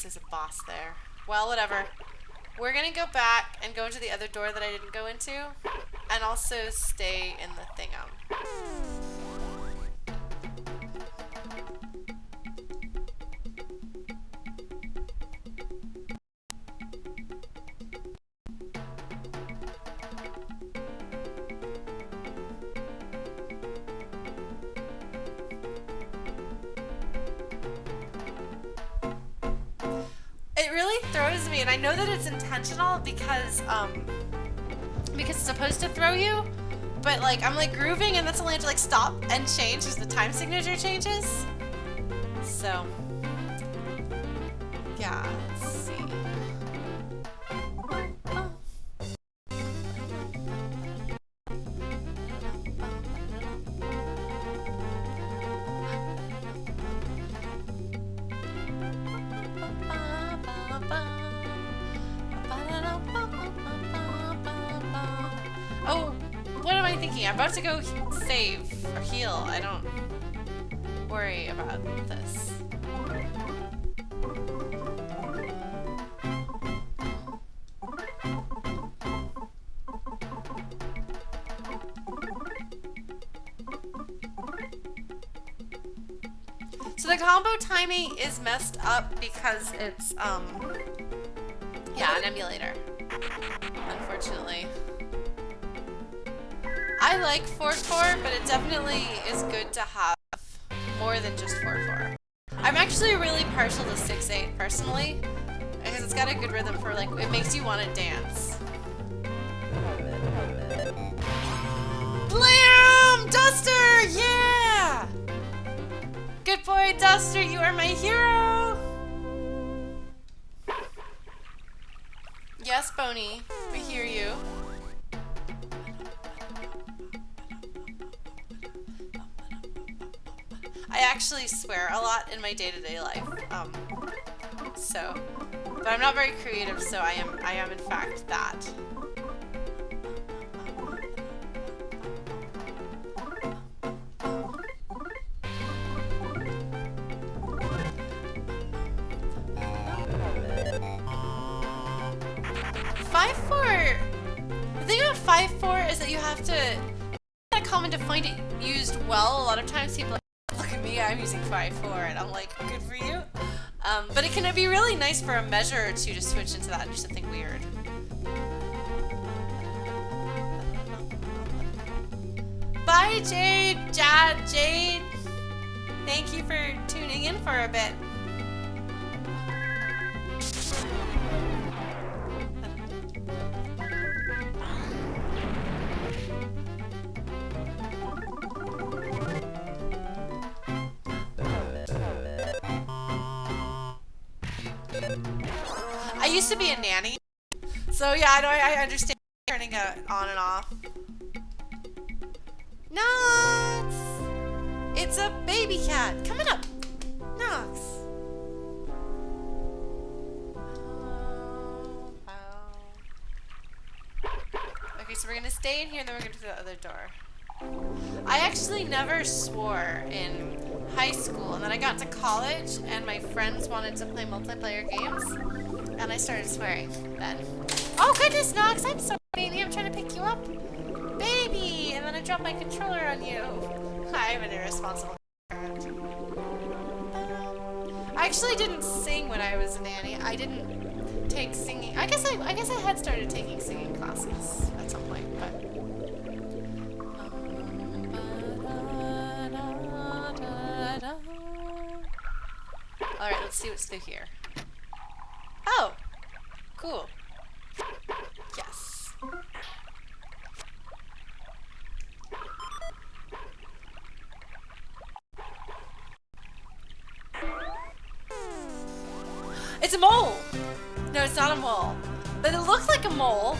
There's a boss there. Well, whatever. We're gonna go back and go into the other door that I didn't go into, and also stay in the thingum. And I know that it's intentional because it's supposed to throw you, but like I'm like grooving and that's only to like stop and change as the time signature changes. So yeah, let's see. I'm about to go save or heal. I don't worry about this. So the combo timing is messed up because it's yeah, an emulator. Unfortunately. I like 4-4, but it definitely is good to have more than just 4-4. I'm actually really partial to 6-8 personally, because it's got a good rhythm for like, it makes you want to dance. Blam! Duster! Yeah! Good boy, Duster, you are my hero! Boney. We hear you. I actually swear a lot in my day-to-day life. But I'm not very creative, so I am in fact that. 5-4. The thing about 5-4 is that you have to. It's not common to find it used well. A lot of times people are like, look at me, I'm using 5-4, and I'm like, good for you. But it can be really nice for a measure or two to switch into that and do something weird. Bye, Jade! Jade! Thank you for tuning in for a bit. I used to be a nanny, so yeah, I understand turning it on and off. Nox! It's a baby cat coming up. Nox. Okay, so we're gonna stay in here, and then we're gonna do the other door. I actually never swore in high school, and then I got to college, and my friends wanted to play multiplayer games, and I started swearing then. Oh goodness, Nox, I'm so baby, I'm trying to pick you up. Baby! And then I dropped my controller on you. I'm an irresponsible parent. I actually didn't sing when I was a nanny. I didn't take singing. I guess I had started taking singing classes at some point, but. Alright, let's see what's through here. Oh! Cool. Yes. It's a mole! No, it's not a mole. But it looks like a mole.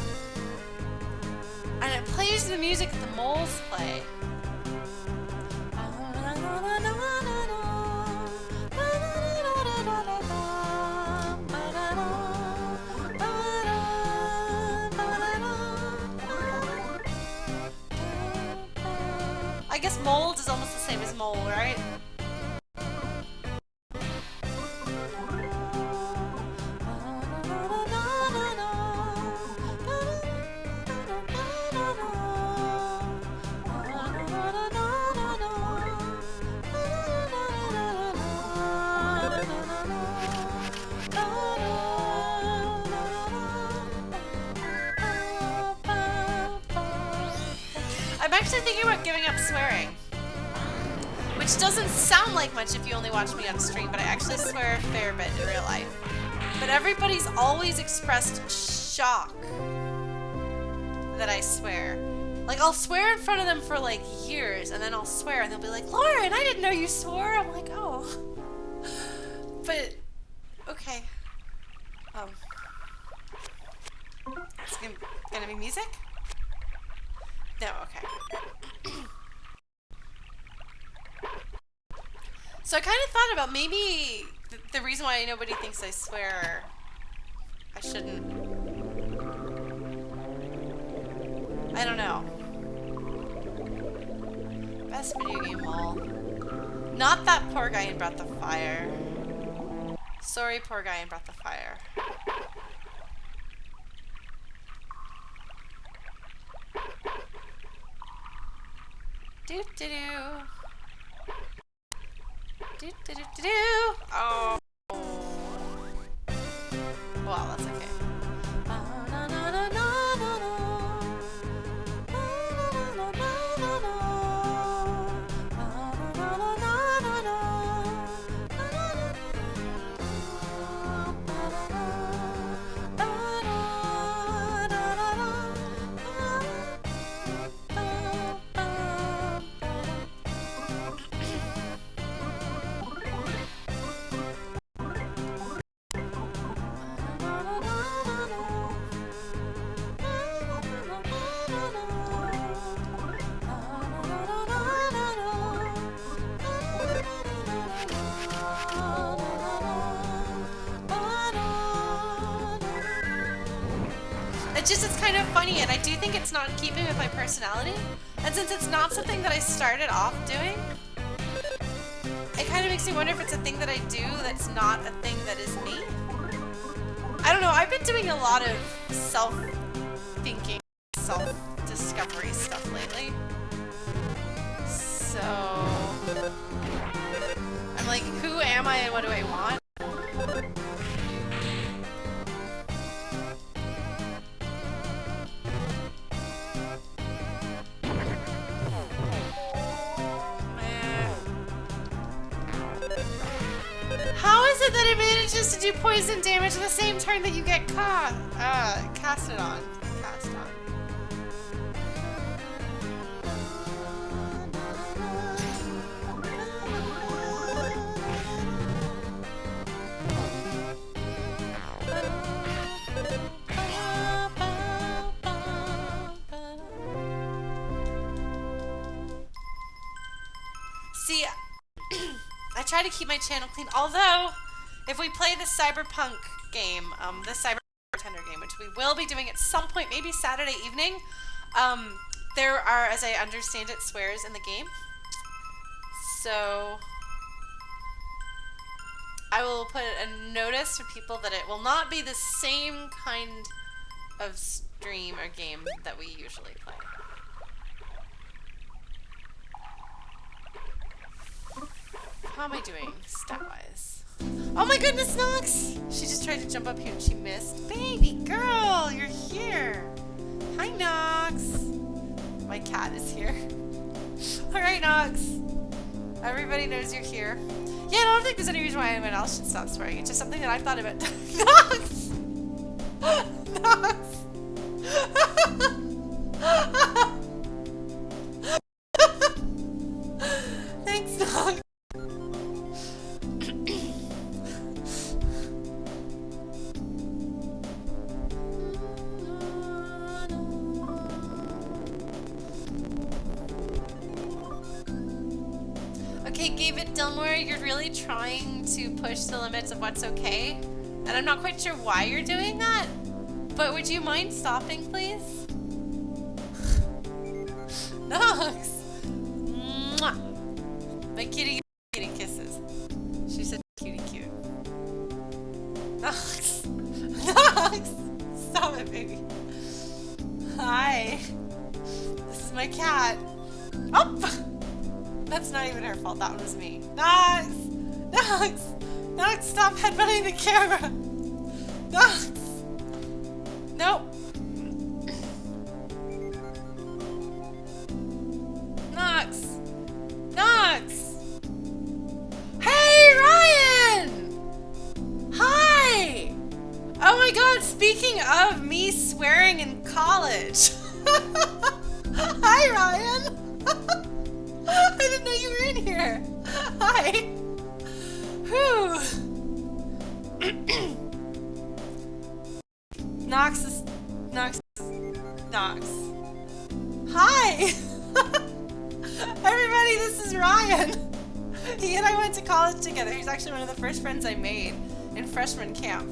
And it plays the music that the moles play. I guess mold is almost the same as mole, right? I'm actually thinking about giving up swearing, which doesn't sound like much if you only watch me on stream, but I actually swear a fair bit in real life. But everybody's always expressed shock that I swear. Like, I'll swear in front of them for like years, and then I'll swear, and they'll be like, Lauren, I didn't know you swore. I'm like, oh. But, okay. It's gonna be music? No, okay. So I kind of thought about maybe the reason why nobody thinks I swear, I shouldn't. I don't know. Best video game mall. Not that poor guy in Breath of Fire. Sorry, poor guy in Breath of Fire. Do do do. Do do do do do. Oh. Well, that's okay. it's kind of funny, and I do think it's not in keeping with my personality. And since it's not something that I started off doing, it kind of makes me wonder if it's a thing that I do that's not a thing that is me. I don't know, I've been doing a lot of self-thinking, self-discovery stuff lately. So I'm like, who am I and what do I want? How is it that it manages to do poison damage the same turn that you get casted on? Cast on. See, I try to keep my channel clean, although if we play the cyberpunk game, the cyber bartender game, which we will be doing at some point, maybe Saturday evening, there are, as I understand it, swears in the game. So I will put a notice for people that it will not be the same kind of stream or game that we usually play. How am I doing stat-wise? Oh my goodness, Nox! She just tried to jump up here and she missed. Baby girl, you're here. Hi, Nox. My cat is here. Alright, Nox. Everybody knows you're here. Yeah, I don't think there's any reason why anyone else should stop swearing. It's just something that I've thought about. Nox! Nox! Thanks, Nox. Okay, David Dilmore, you're really trying to push the limits of what's okay, and I'm not quite sure why you're doing that, but would you mind stopping, please? Nox! Mwah! My kitty getting kisses. She said cutie cute. Nox! Nox! Stop it, baby. Hi. This is my cat. Oh! That's not even her fault. That one was me. Nox! Nox! Nox, stop headbutting the camera! Nox! Nope. Nox! Nox! Hey, Ryan! Hi! Oh my god, speaking of me swearing in college. Hi, Ryan! I didn't know you were in here. Hi. Whew. Nox. Hi. Everybody, this is Ryan. He and I went to college together. He's actually one of the first friends I made in freshman camp.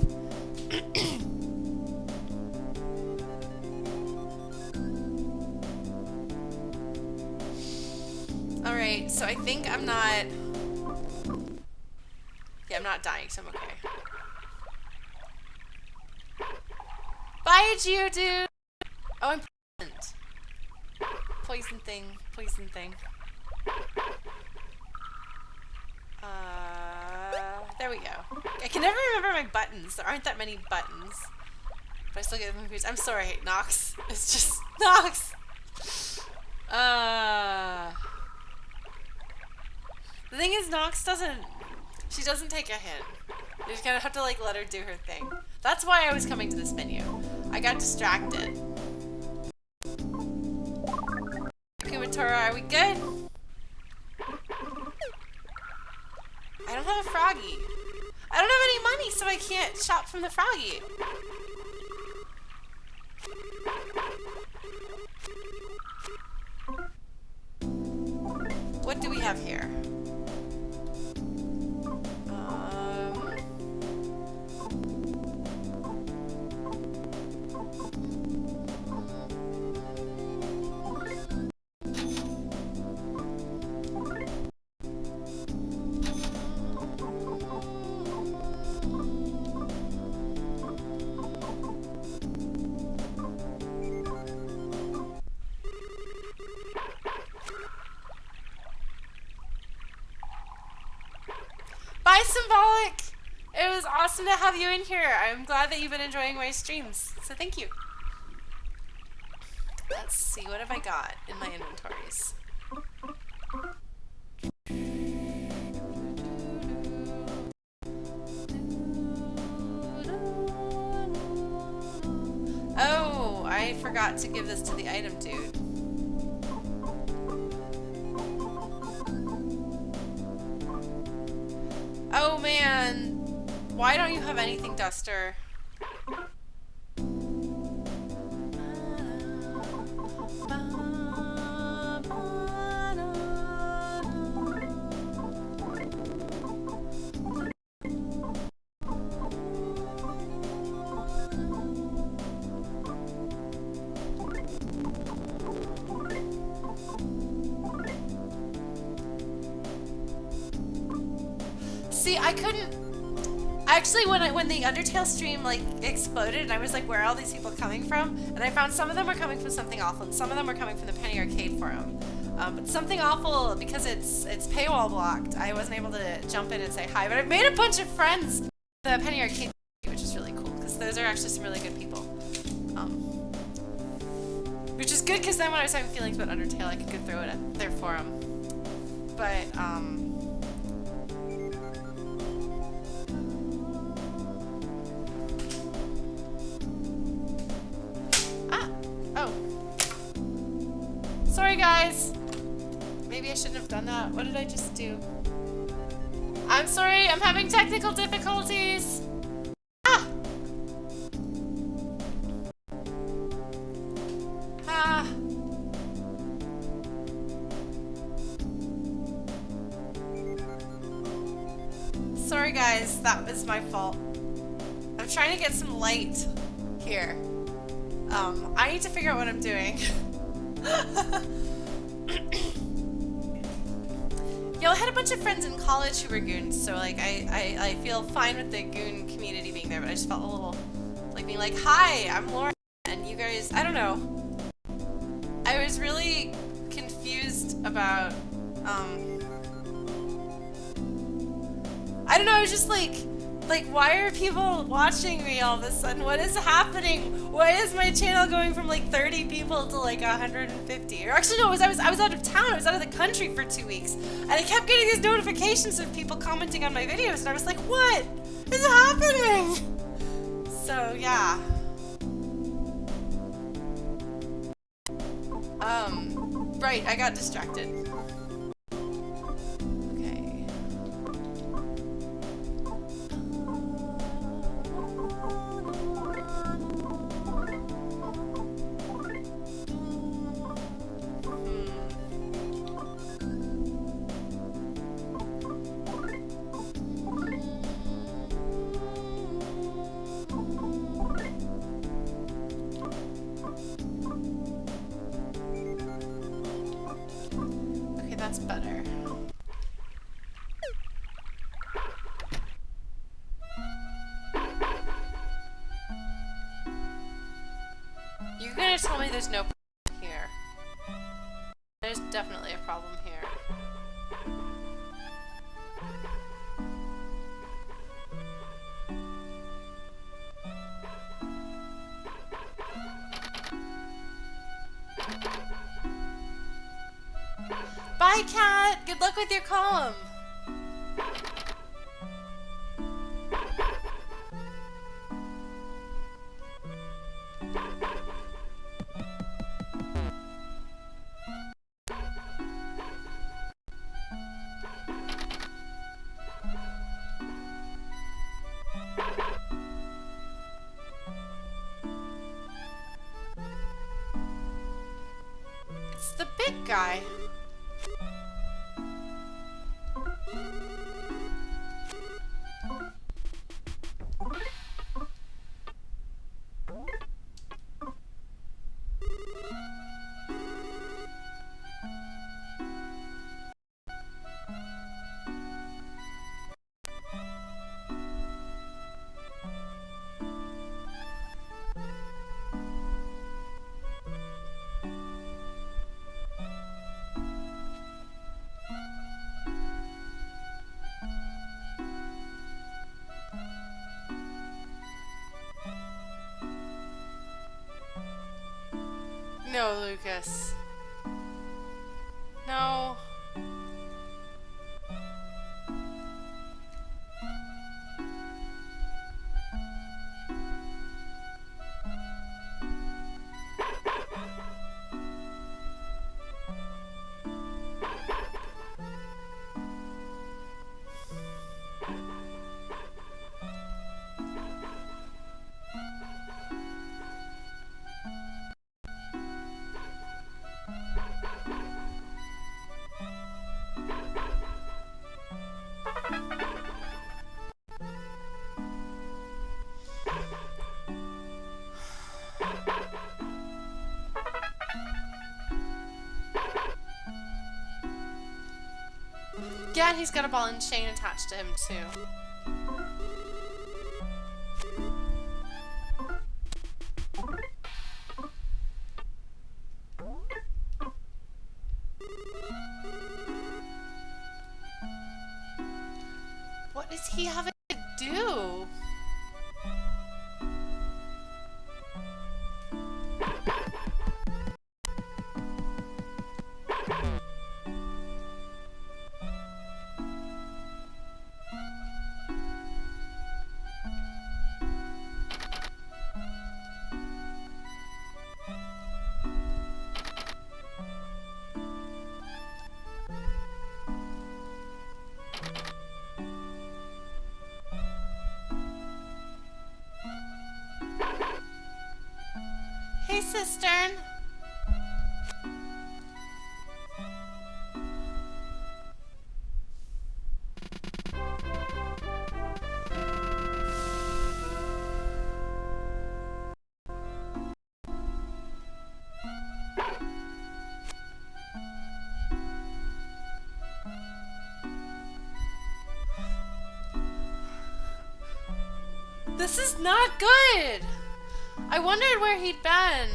Alright, so I think I'm not... Yeah, I'm not dying, so I'm okay. Bye, Geodude! Oh, I'm poisoned. Poison thing. There we go. I can never remember my buttons. There aren't that many buttons. But I still get them confused. I'm sorry, Nox. It's just... Nox! The thing is, Nox doesn't... She doesn't take a hint. You just kind of have to, like, let her do her thing. That's why I was coming to this menu. I got distracted. Kumatora, are we good? I don't have a froggy. I don't have any money, so I can't shop from the froggy. What do we have here? Hi, Symbolic! It was awesome to have you in here. I'm glad that you've been enjoying my streams, so thank you. Let's see, what have I got in my inventories? Oh, I forgot to give this to the item dude. Oh man, why don't you have anything, Duster? See, I couldn't. Actually, when the Undertale stream like exploded, and I was like, where are all these people coming from? And I found some of them were coming from Something Awful, and some of them were coming from the Penny Arcade forum. But Something Awful, because it's paywall blocked, I wasn't able to jump in and say hi. But I've made a bunch of friends. The Penny Arcade, which is really cool, because those are actually some really good people. Which is good, because then when I was having feelings about Undertale, I could go throw it at their forum. But sorry guys! Maybe I shouldn't have done that. What did I just do? I'm sorry, I'm having technical difficulties! Ah! Ah. Sorry guys, that was my fault. I'm trying to get some light here. I need to figure out what I'm doing. Yo, I had a bunch of friends in college who were goons, so like I feel fine with the goon community being there, but I just felt a little like being like, hi, I'm Laura, and you guys, I don't know. I was really confused about, I don't know, I was just like, why are people watching me all of a sudden? What is happening? Why is my channel going from like 30 people to like 150? Or actually no, I was out of town. I was out of the country for 2 weeks. And I kept getting these notifications of people commenting on my videos, and I was like, what is happening? So yeah. Right, I got distracted. That's better. You're gonna tell me there's no problem here. There's definitely a problem here. Bye, Cat! Good luck with your column! It's the big guy. No, Lucas. No. Yeah, and he's got a ball and chain attached to him, too. What is he having to do? Hey, Cistern. This is not good. I wondered where he'd been.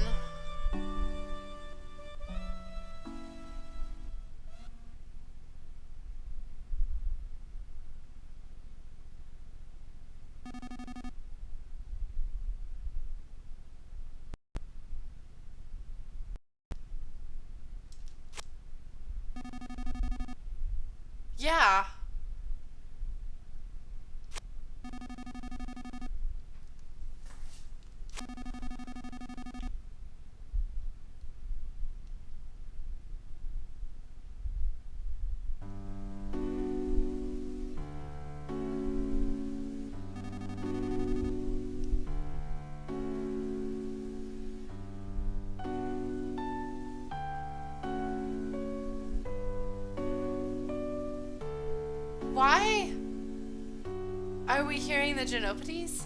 Yeah. Why are we hearing the Genopodes?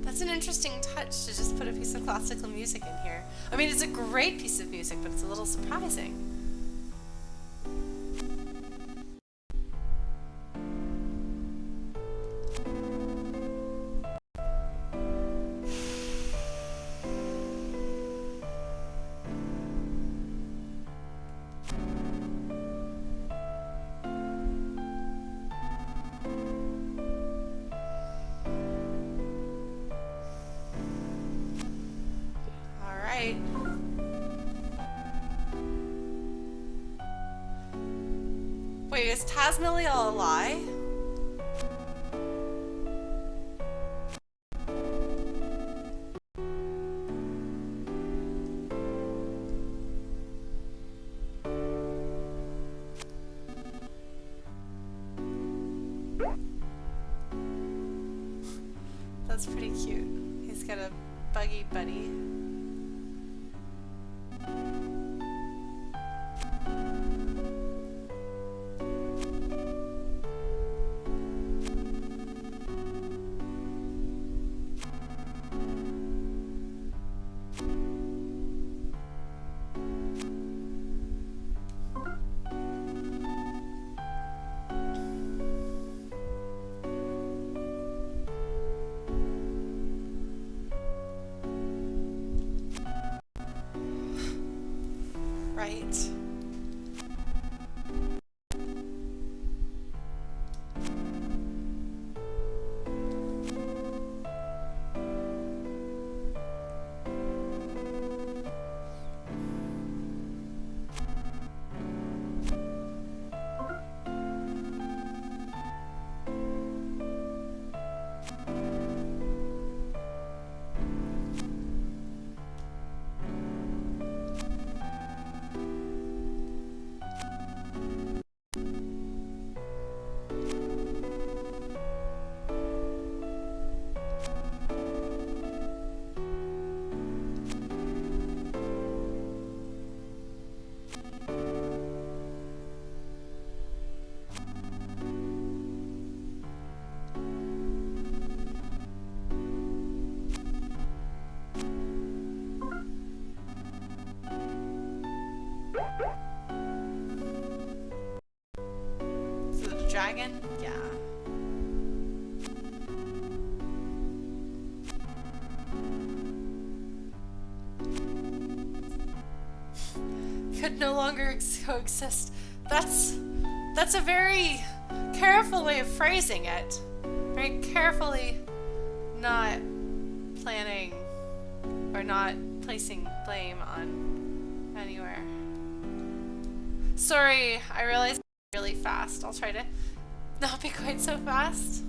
That's an interesting touch to just put a piece of classical music in here. I mean, it's a great piece of music, but it's a little surprising. Wait, is Tasmiliel a lie? That's pretty cute. He's got a buggy buddy. Right. So the dragon? Yeah. Could no longer coexist. That's a very careful way of phrasing it. Very carefully not planning or not placing blame on anywhere. Sorry, I realized really fast. I'll try to not be quite so fast.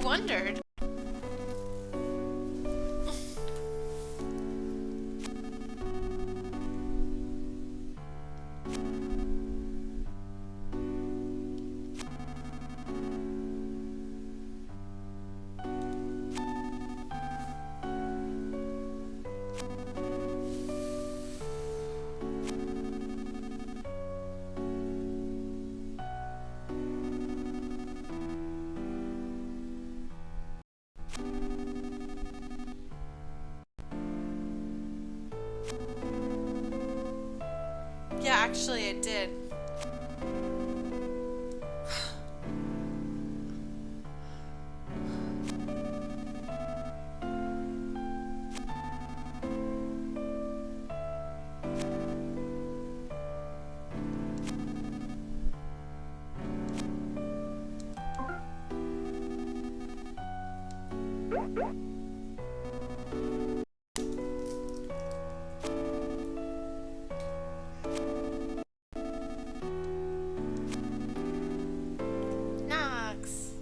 wondered. Yeah, actually it did. Knox.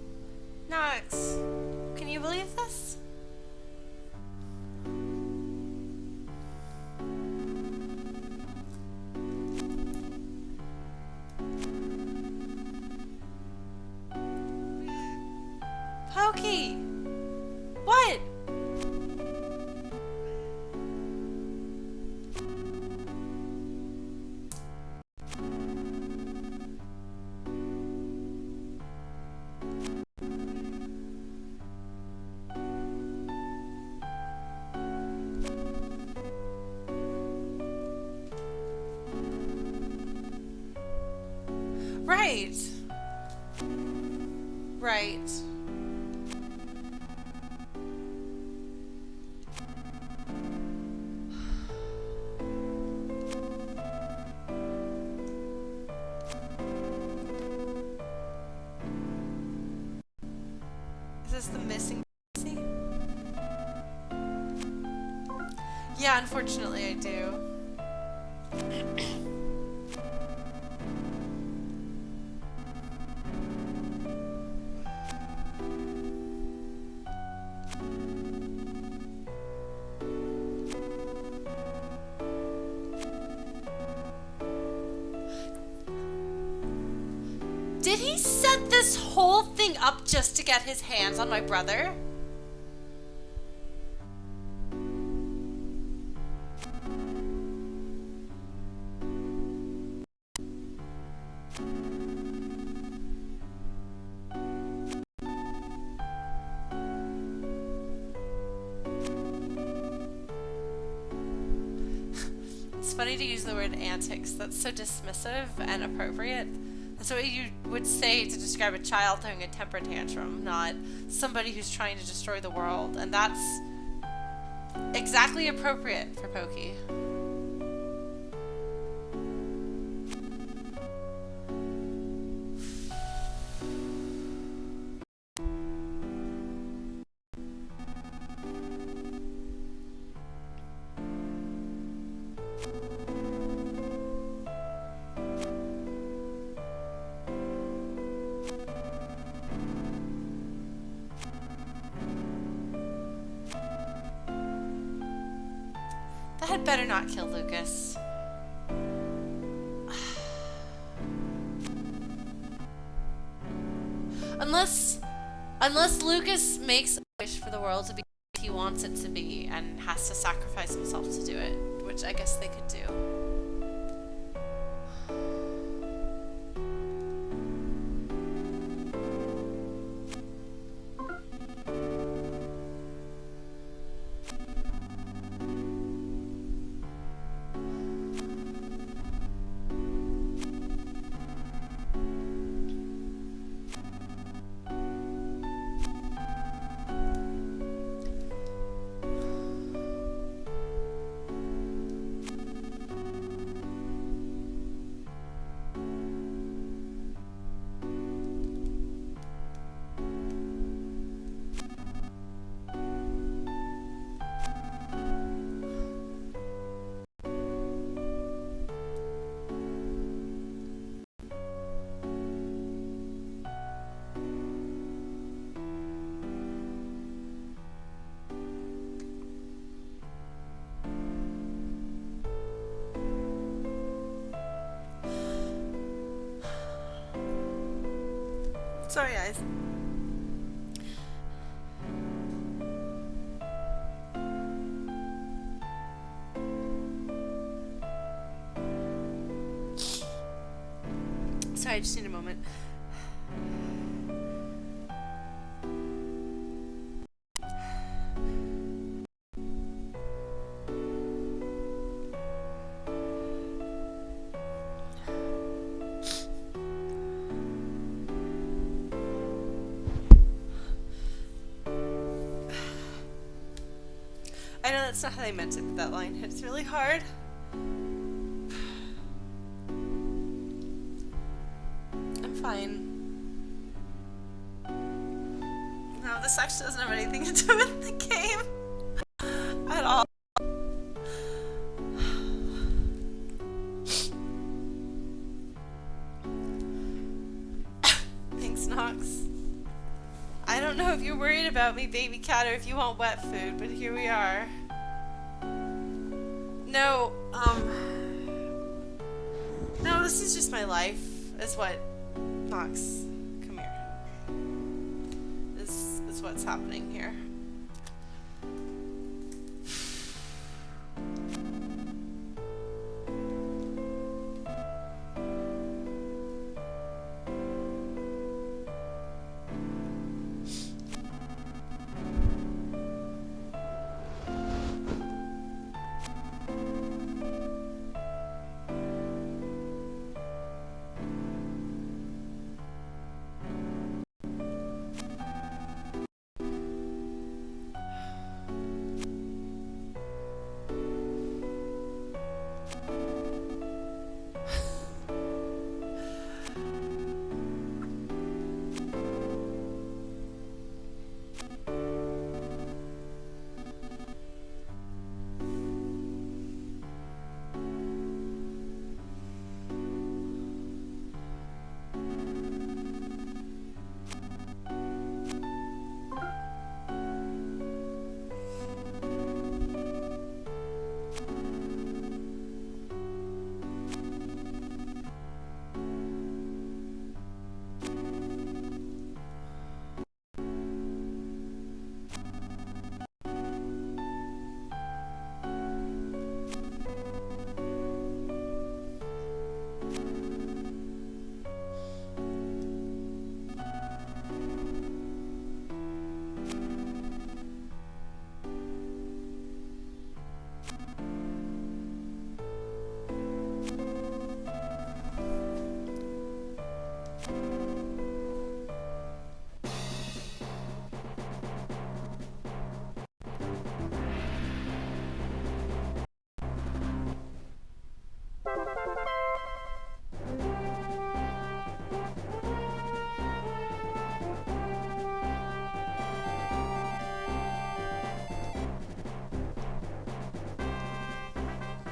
Knox. Can you believe this? Pokey! What? Right. Right. Is this the missing scene? Yeah, unfortunately I do. Did he set this whole thing up just to get his hands on my brother? It's funny to use the word antics. That's so dismissive and appropriate. That's what you would say to describe a child throwing a temper tantrum, not somebody who's trying to destroy the world. And that's exactly appropriate for Pokey. That had better not kill Lucas. Unless Lucas makes a wish for the world to be what he wants it to be and has to sacrifice himself to do it, which I guess they could do. Sorry, guys. Sorry, I just need a moment. I know that's not how they meant it, but that line hits really hard. I'm fine. No, this actually doesn't have anything to do with the game at all. Thanks, Nox. I don't know if you're worried about me, baby cat, or if you want wet food, but here we are. No, no, this is just my life, is what, Nox, come here, is what's happening here.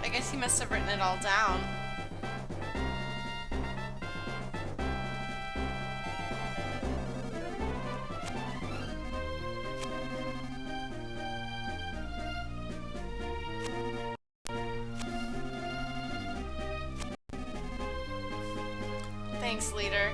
I guess he must have written it all down. Thanks, leader.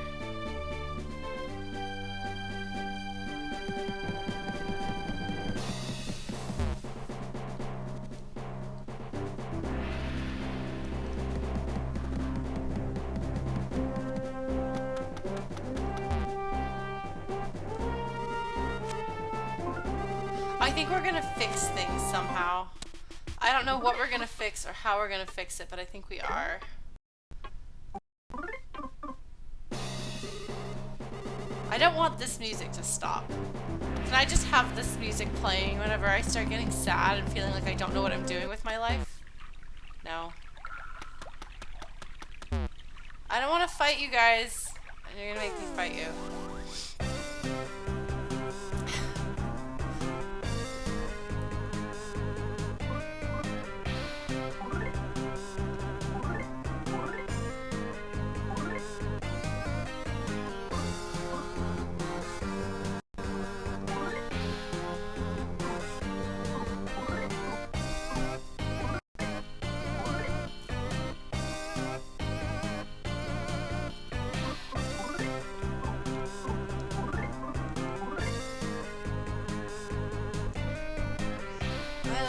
I think we're gonna fix things somehow. I don't know what we're gonna fix or how we're gonna fix it, but I think we are. I don't want this music to stop. Can I just have this music playing whenever I start getting sad and feeling like I don't know what I'm doing with my life? No. I don't want to fight you guys. And you're gonna make me fight you.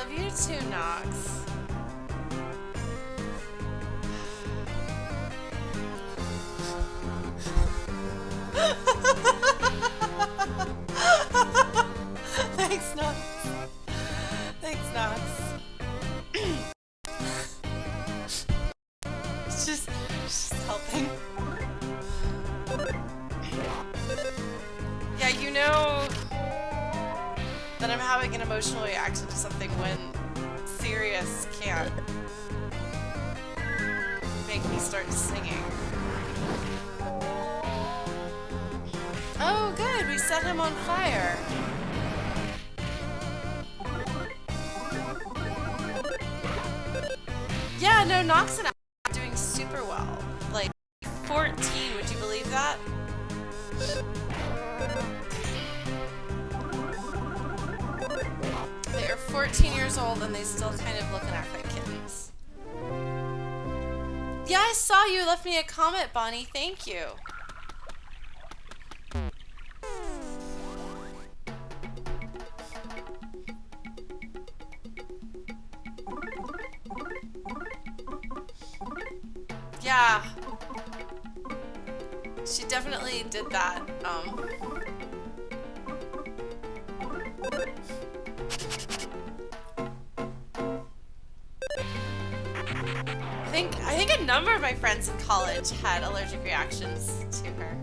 love you too, Nox. Thanks, Nox. Thanks, Nox. It's just helping. Yeah, you know that I'm having an emotional reaction to something when Sirius can't make me start singing. Oh, good, we set him on fire. Yeah, no, Nox and I are doing super well. Like, 14, would you believe that? They are 14 years old and they still kind of look and act like kittens. Yeah, I saw you left me a comment, Bonnie. Thank you. Yeah. She definitely did that. I think a number of my friends in college had allergic reactions to her.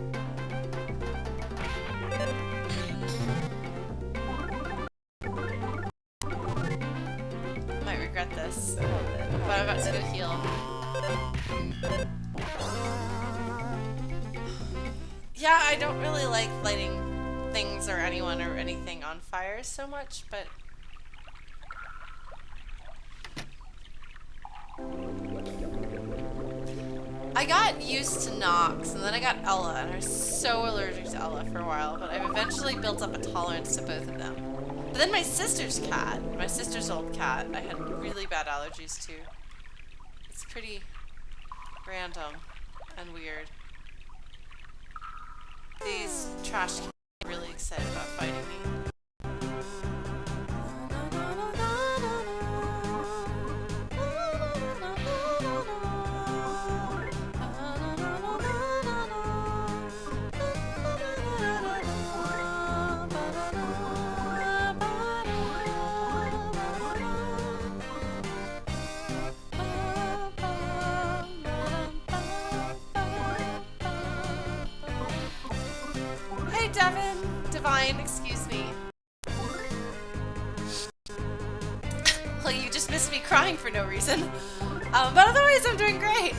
I might regret this, but I'm about to go heal. Yeah, I don't really like lighting things or anyone or anything on fire so much, but I got used to Nox, and then I got Ella, and I was so allergic to Ella for a while, but I've eventually built up a tolerance to both of them. But then my sister's cat, my sister's old cat, I had really bad allergies to. It's pretty random and weird. These trash cans are really excited about fighting me. Divine, excuse me. Well, you just missed me crying for no reason. But otherwise, I'm doing great.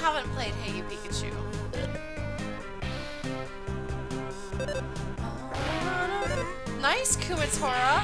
Haven't played Hey You Pikachu. Nice, Kumatora.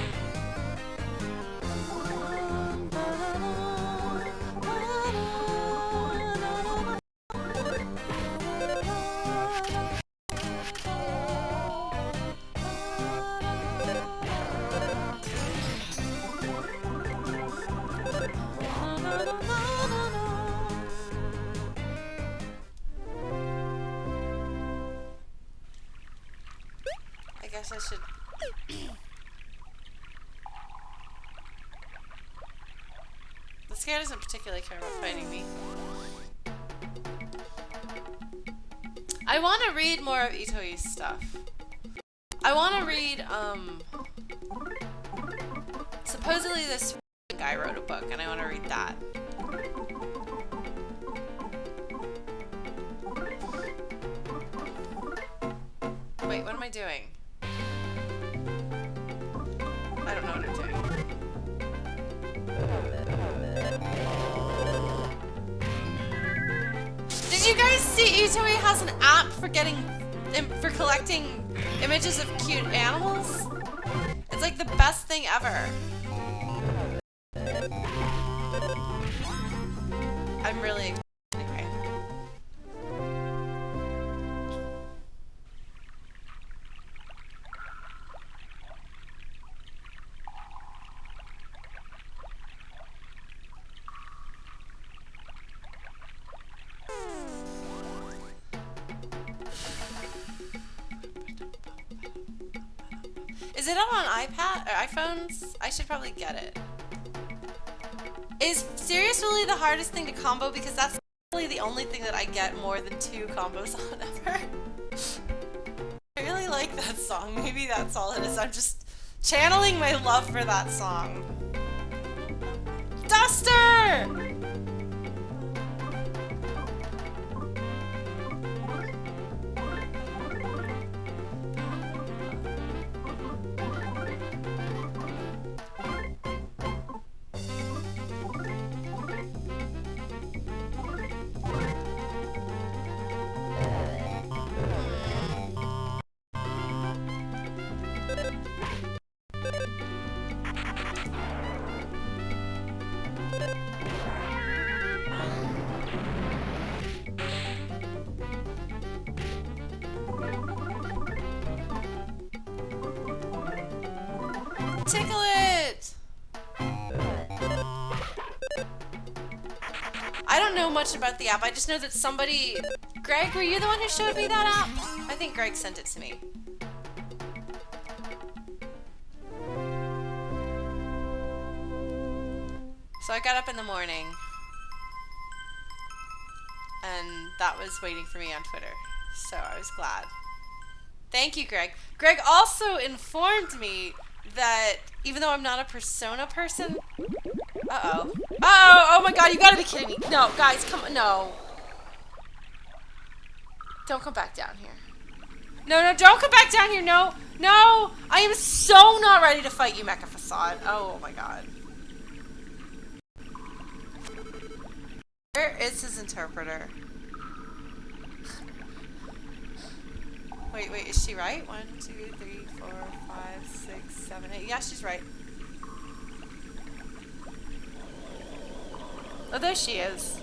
I should. This guy doesn't particularly care about fighting me. I want to read more of Itoi's stuff. I want to read, supposedly this guy wrote a book, and I want to read that. Wait, what am I doing? don't know what I'm doing. Did you guys see Itoei has an app for collecting images of cute animals? It's like the best thing ever. I'm really excited. Anyway. Is it on iPad or iPhones? I should probably get it. Is Serious really the hardest thing to combo? Because that's really the only thing that I get more than 2 combos on ever. I really like that song. Maybe that's all it is. I'm just channeling my love for that song. Duster! Tickle it! I don't know much about the app. I just know that somebody... Greg, were you the one who showed me that app? I think Greg sent it to me. So I got up in the morning. And that was waiting for me on Twitter. So I was glad. Thank you, Greg. Greg also informed me that even though I'm not a Persona person... Uh-oh. Uh-oh! Oh my god, you gotta be kidding me. No, guys, come on. No. Don't come back down here. No, no, don't come back down here. No. No! I am so not ready to fight you, Mecha Fassad. Oh my god. Where is his interpreter? Wait, is she right? 1, 2, 3, 4, 5, 6, 7, 8. Yeah, she's right. Oh, there she is.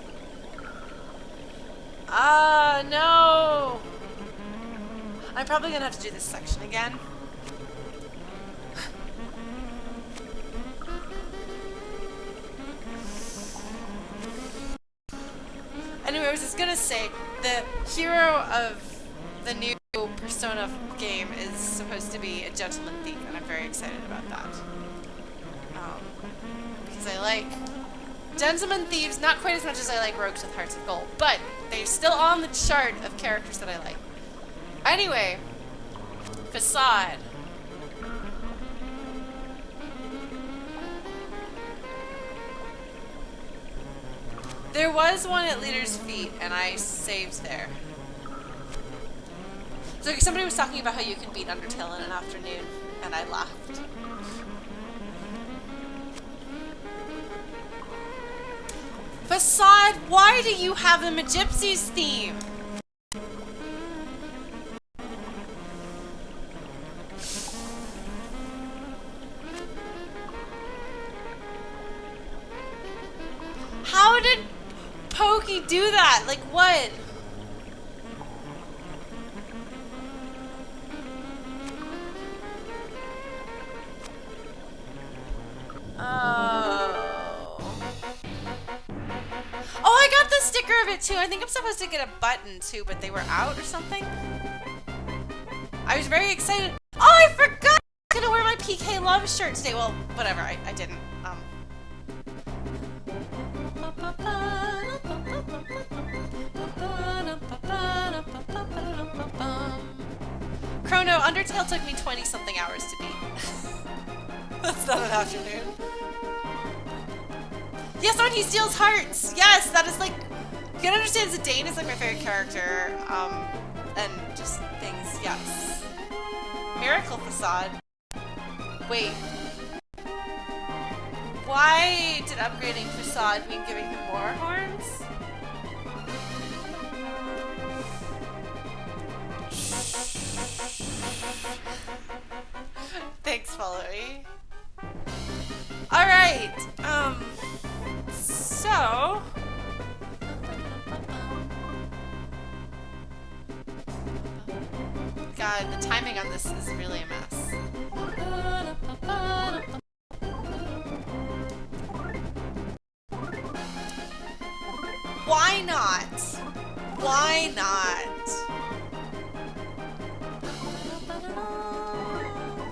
Ah, no! I'm probably gonna have to do this section again. Anyway, I was just gonna say, the hero of the new Persona game is supposed to be a gentleman thief, and I'm very excited about that. Because I like gentleman thieves not quite as much as I like rogues with hearts of gold, but they're still on the chart of characters that I like. Anyway, Fassad. There was one at Leader's Feet, and I saved there. So somebody was talking about how you can beat Undertale in an afternoon, and I laughed. Fassad, why do you have the Magypsies theme? How did Pokey do that? Like what? Oh, I got the sticker of it too. I think I'm supposed to get a button too, but they were out or something. I was very excited. Oh, I forgot! I'm gonna wear my PK Love shirt today. Well, whatever. I didn't. Chrono, Undertale took me 20-something hours to beat. That's not an afternoon. Yes, when he steals hearts! Yes, that is like... You can understand Zidane is like my favorite character. And just things, yes. Miracle Fassad. Wait. Why did upgrading Fassad mean giving him more horns? Thanks, Followy. Alright, so... God, the timing on this is really a mess. Why not? Why not?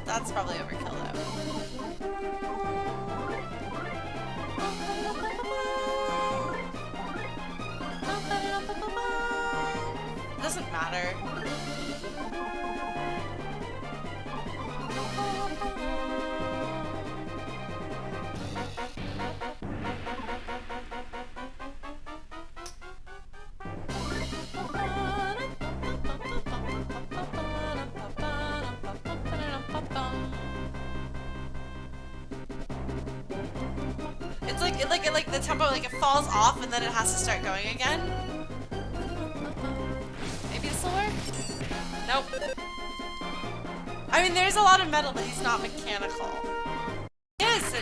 That's probably overkill though. Doesn't matter. It's like the tempo, like it falls off and then it has to start going again. Maybe this will work? Nope. I mean, there's a lot of metal, but he's not mechanical. Yes.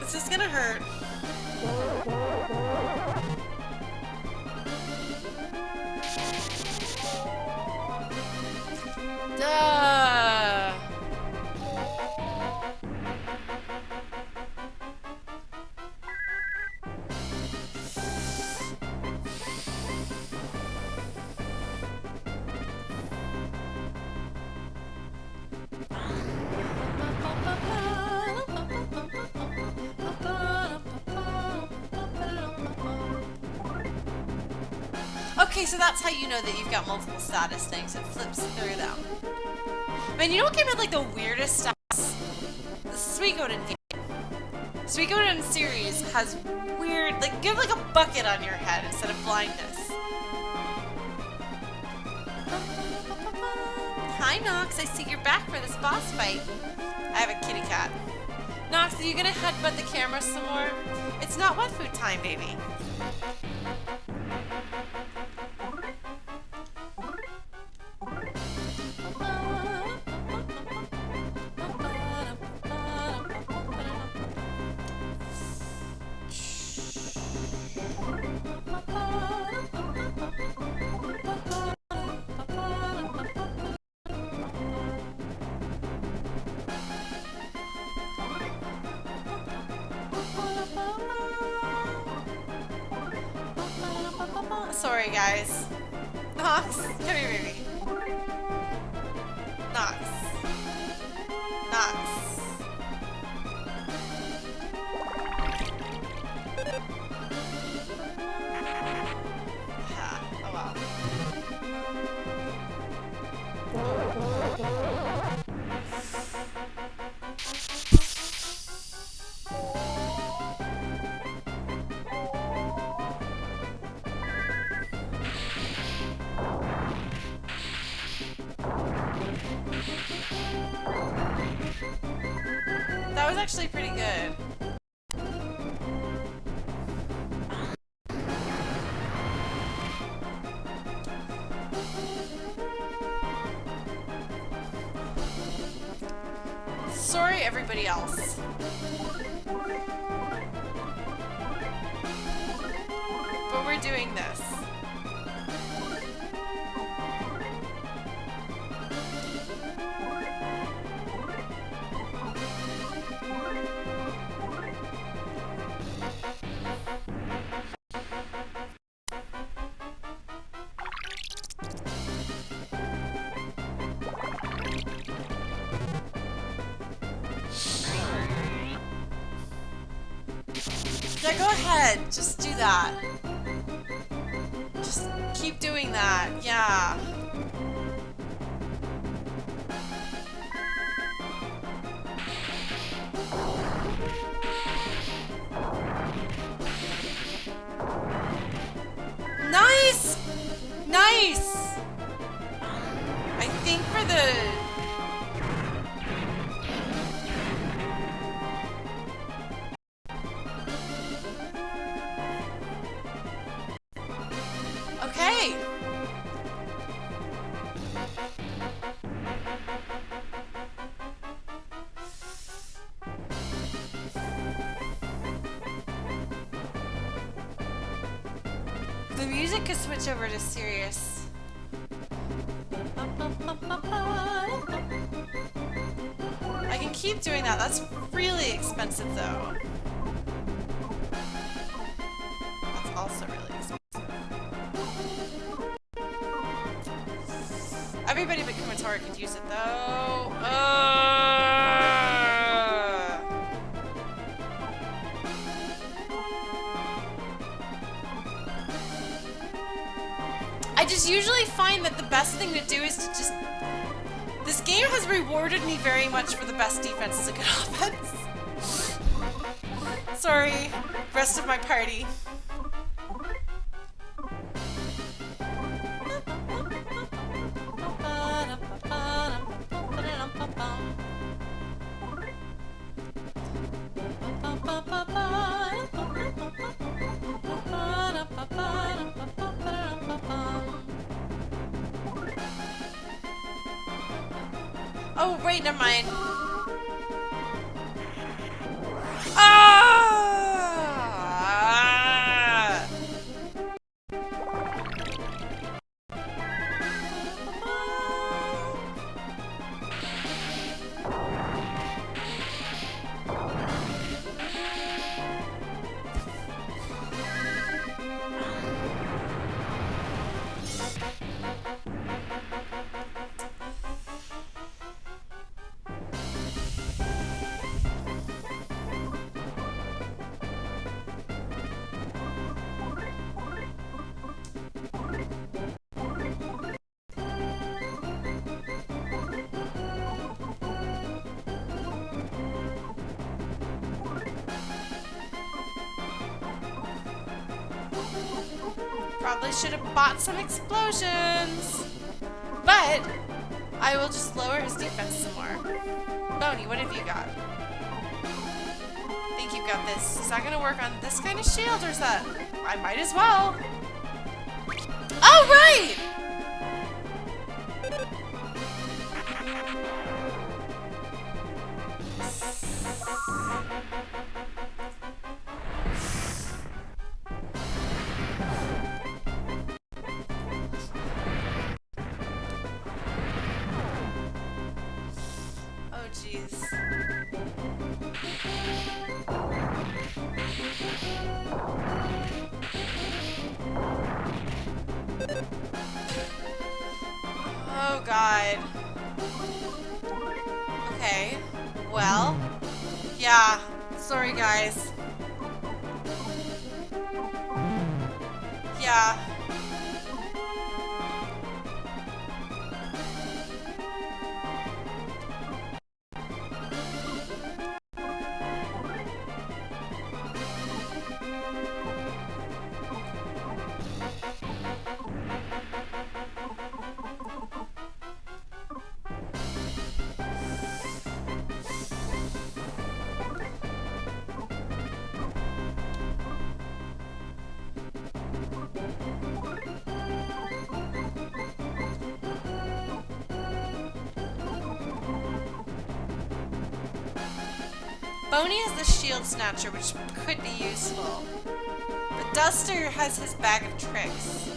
It's just gonna hurt. Duh. Okay, so that's how you know that you've got multiple status things. It flips through them. Man, you know what came in like the weirdest stats? The Suikoden game. Suikoden series has weird, like, give like a bucket on your head instead of blindness. Hi, Nox. I see you're back for this boss fight. I have a kitty cat. Nox, are you gonna headbutt the camera some more? It's not wet food time, baby. Sorry, guys. Nox, come here, baby. Nox. Nox. Oh well. That was actually pretty good. Sorry, everybody else. But we're doing this. Yeah, go ahead. Just do that. Just keep doing that. Yeah. Nice! I think for the... Okay! The music could switch over to serious. I can keep doing that. That's really expensive, though. That's also really expensive. Everybody but Kumatora could use it, though. I just usually find that the best thing to do is to just... This game has rewarded me very much for the best defense as a good offense. Sorry, rest of my party. Oh, wait, never mind. Ah! Probably should have bought some explosions. But I will just lower his defense some more. Boney, what have you got? I think you've got this. Is that gonna work on this kind of shield, or is that... I might as well. Oh, right! Oh, jeez. Oh, God. Okay. Well. Yeah. Sorry, guys. Yeah. Boney has the shield snatcher, which could be useful. But Duster has his bag of tricks.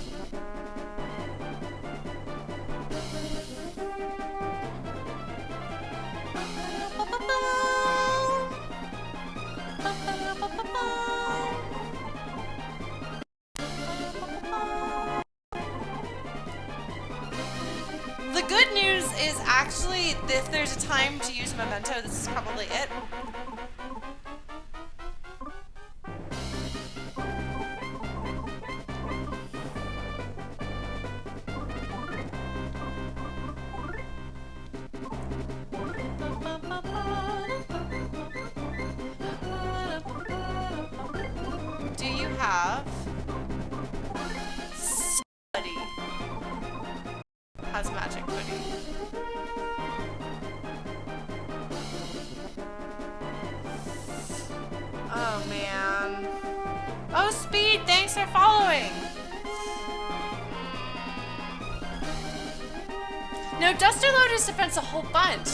The good news is actually, if there's a time to use Memento, this is probably it. Do you have somebody? anybody. Oh, man. Oh, Speed, thanks for following. No, Duster lowered his defense a whole bunch.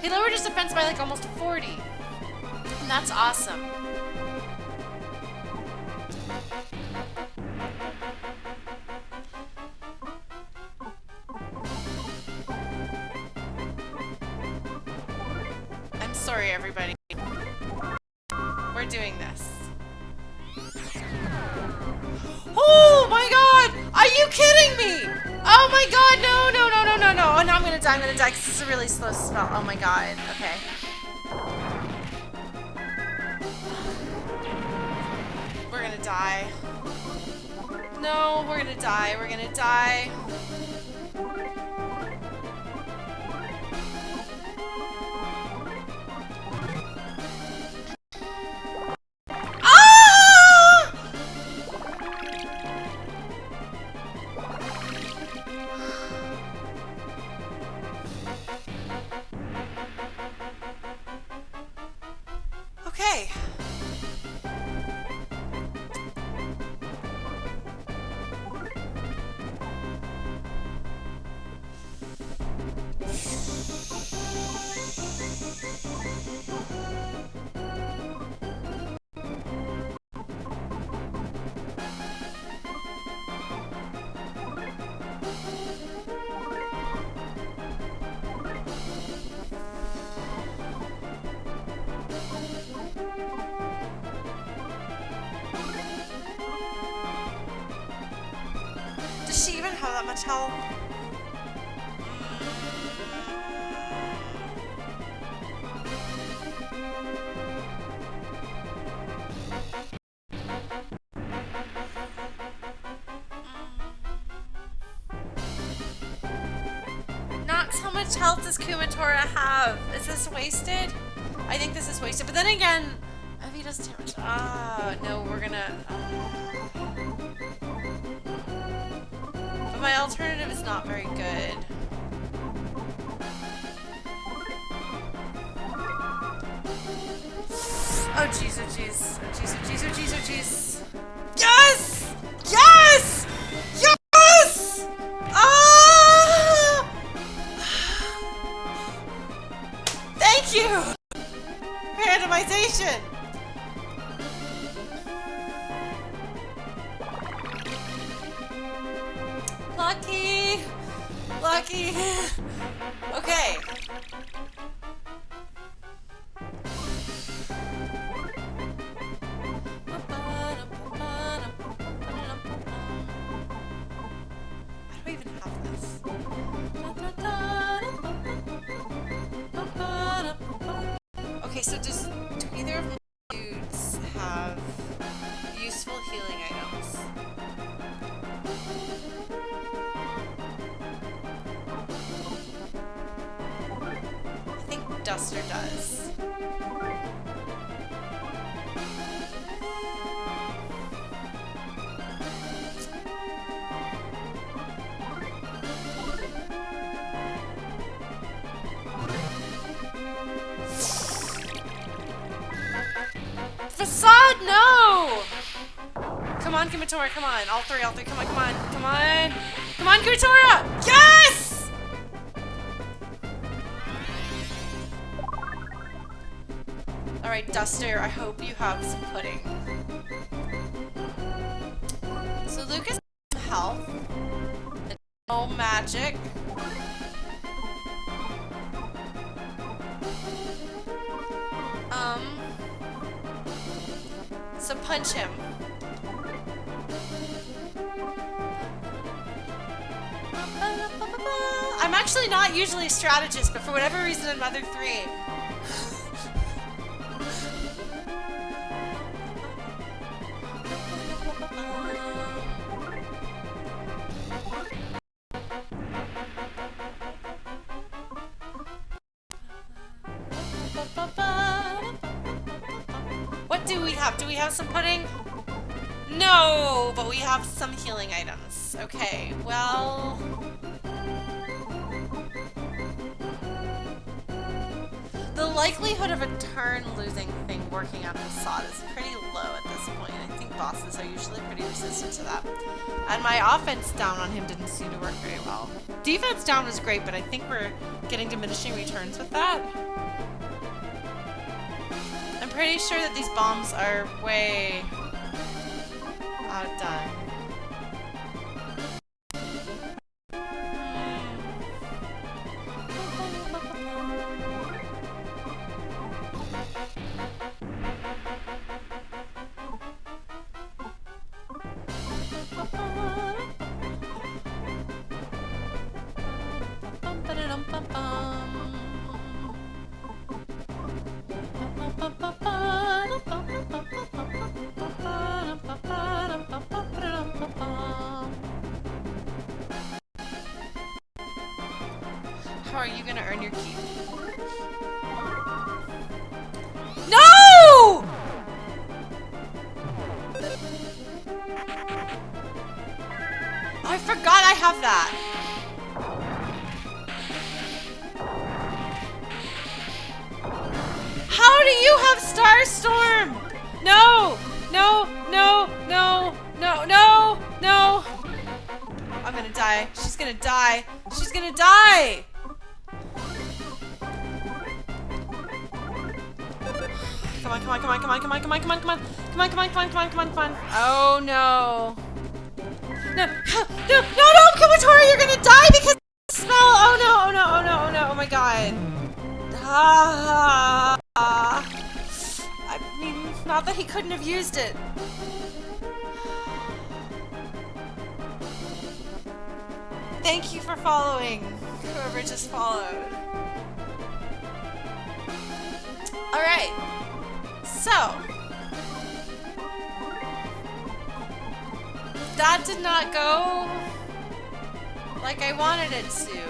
He lowered his defense by like almost 40. And that's awesome. I'm sorry, everybody. We're doing this. Oh my god! Are you kidding me? Oh my god, no, no, no, no, no, no. Oh, no, I'm gonna die, because this is a really slow spell. Oh my god, okay. We're gonna die. No, we're gonna die, we're gonna die. Okay. Does she even have that much health? Nox, how much health does Kumatora have? Is this wasted? I think this is wasted, but then again, if he does damage, no, we're gonna, but my alternative is not very good. Oh jeez, oh jeez, oh jeez, oh jeez, oh jeez, oh jeez. Yes! Yes! Yes! Ah! Thank you! Randomization! Lucky! Lucky! Okay. I don't even have this. Okay, so do either of the dudes have useful healing items? I think Duster does. Fassad, no! Come on, Kumatora, come on. All three, come on, come on, come on. Come on, Kumatora! Yes! Alright, Duster, I hope you have some pudding. So Lucas has some health. No magic. So punch him. I'm actually not usually a strategist, but for whatever reason in Mother 3. What do we have? Do we have some pudding? No, but we have some healing items. Okay, well... likelihood of a turn-losing thing working on Fassad is pretty low at this point. I think bosses are usually pretty resistant to that. And my offense down on him didn't seem to work very well. Defense down was great, but I think we're getting diminishing returns with that. I'm pretty sure that these bombs are way outdone. How are you gonna earn your keep? No! I forgot I have that. How do you have Starstorm? No! No! No! No! No! No! No! I'm gonna die. She's gonna die. She's gonna die! Come on, come on, come on, come on, come on, come on, come on, come on, come on, come on, come on, come on, come on, come on. Oh no. No, no, no, no, Kumatora, you're gonna die because of the smell. Oh no, oh no, oh no, oh no, oh my god. I mean, not that he couldn't have used it. Thank you for following, whoever just followed. Alright. So, that did not go like I wanted it to.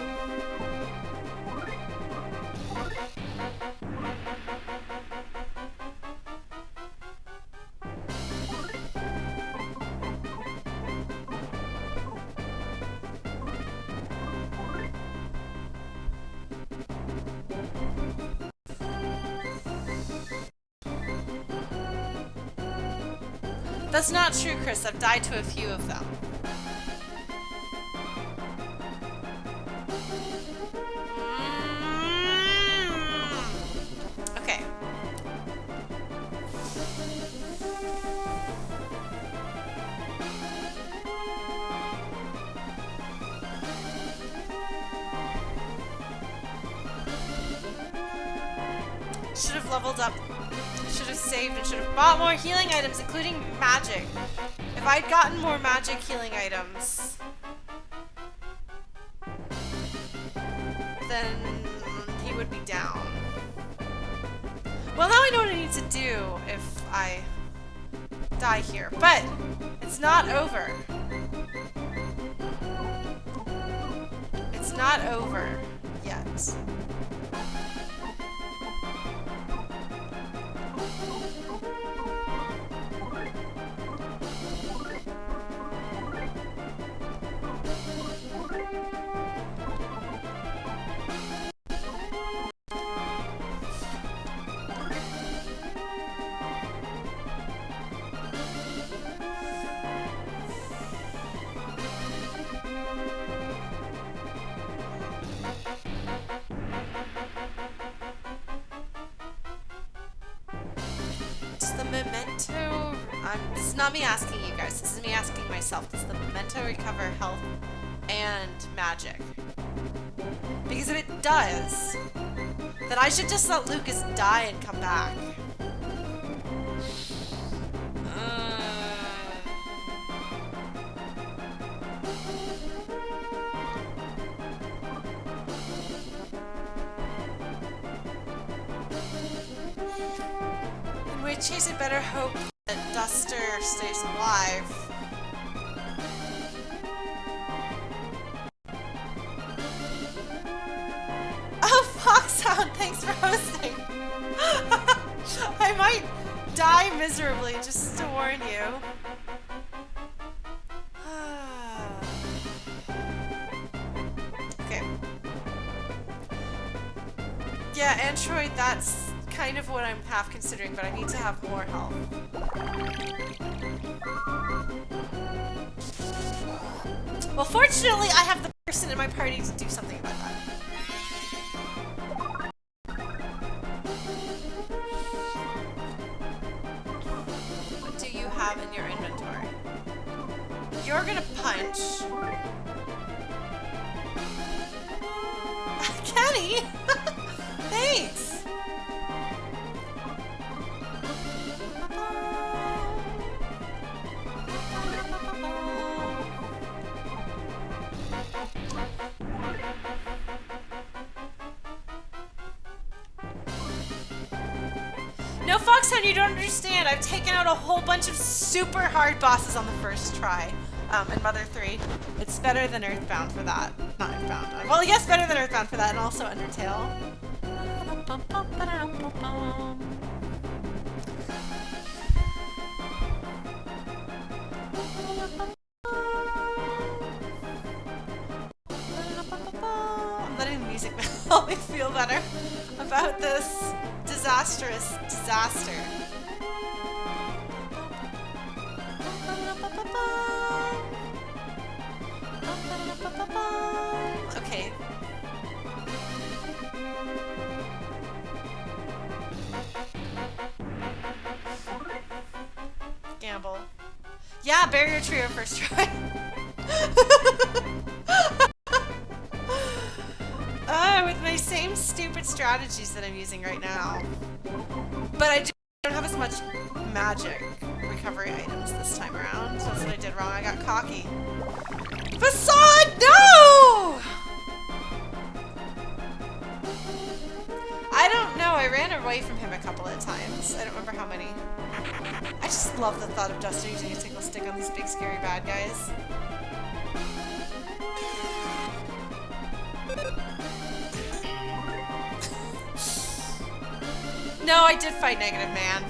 That's not true, Chris. I've died to a few of them. Okay. Should have leveled up. Should have saved and should have bought more healing items, including magic. If I'd gotten more magic healing items, then he would be down. Well, now I know what I need to do if I die here, but it's not over. It's not over yet. Memento, this is not me asking you guys, this is me asking myself. Does the memento recover health and magic? Because if it does, then I should just let Lucas die and come back. In which case, I better hope that Duster stays alive. Oh, Foxhound, thanks for hosting. I might die miserably, just to warn you. Okay. Yeah, Android, that's kind of what I'm half considering, but I need to have more health. Well, fortunately, I have the person in my party to do something about that. What do you have in your inventory? You're gonna punch. Kenny! Thanks! No, Foxhound, you don't understand. I've taken out a whole bunch of super hard bosses on the first try. In Mother 3. It's better than Earthbound for that. Not Earthbound. Well, yes, better than Earthbound for that, and also Undertale. I'm letting the music help me feel better about this disastrous disaster. Okay. Gamble. Yeah, barrier trio first try. With my same stupid strategies that I'm using right now. But I don't have as much magic recovery items this time around. So that's what I did wrong. I got cocky. Fassad, no! I don't know. I ran away from him a couple of times. I don't remember how many. I just love the thought of Duster using a tickle stick on these big scary bad guys. No, I did fight Negative Man.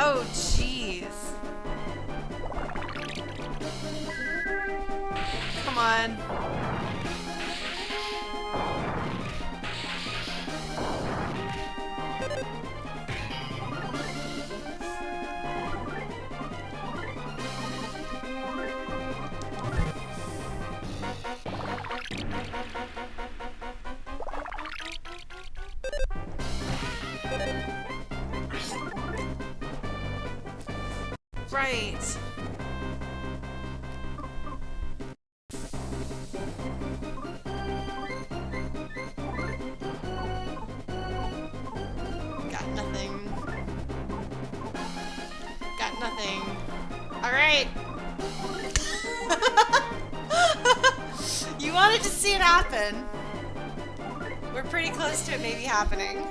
Oh, jeez. Come on. Right. Got nothing. Got nothing. Alright. You wanted to see it happen. We're pretty close to it maybe happening.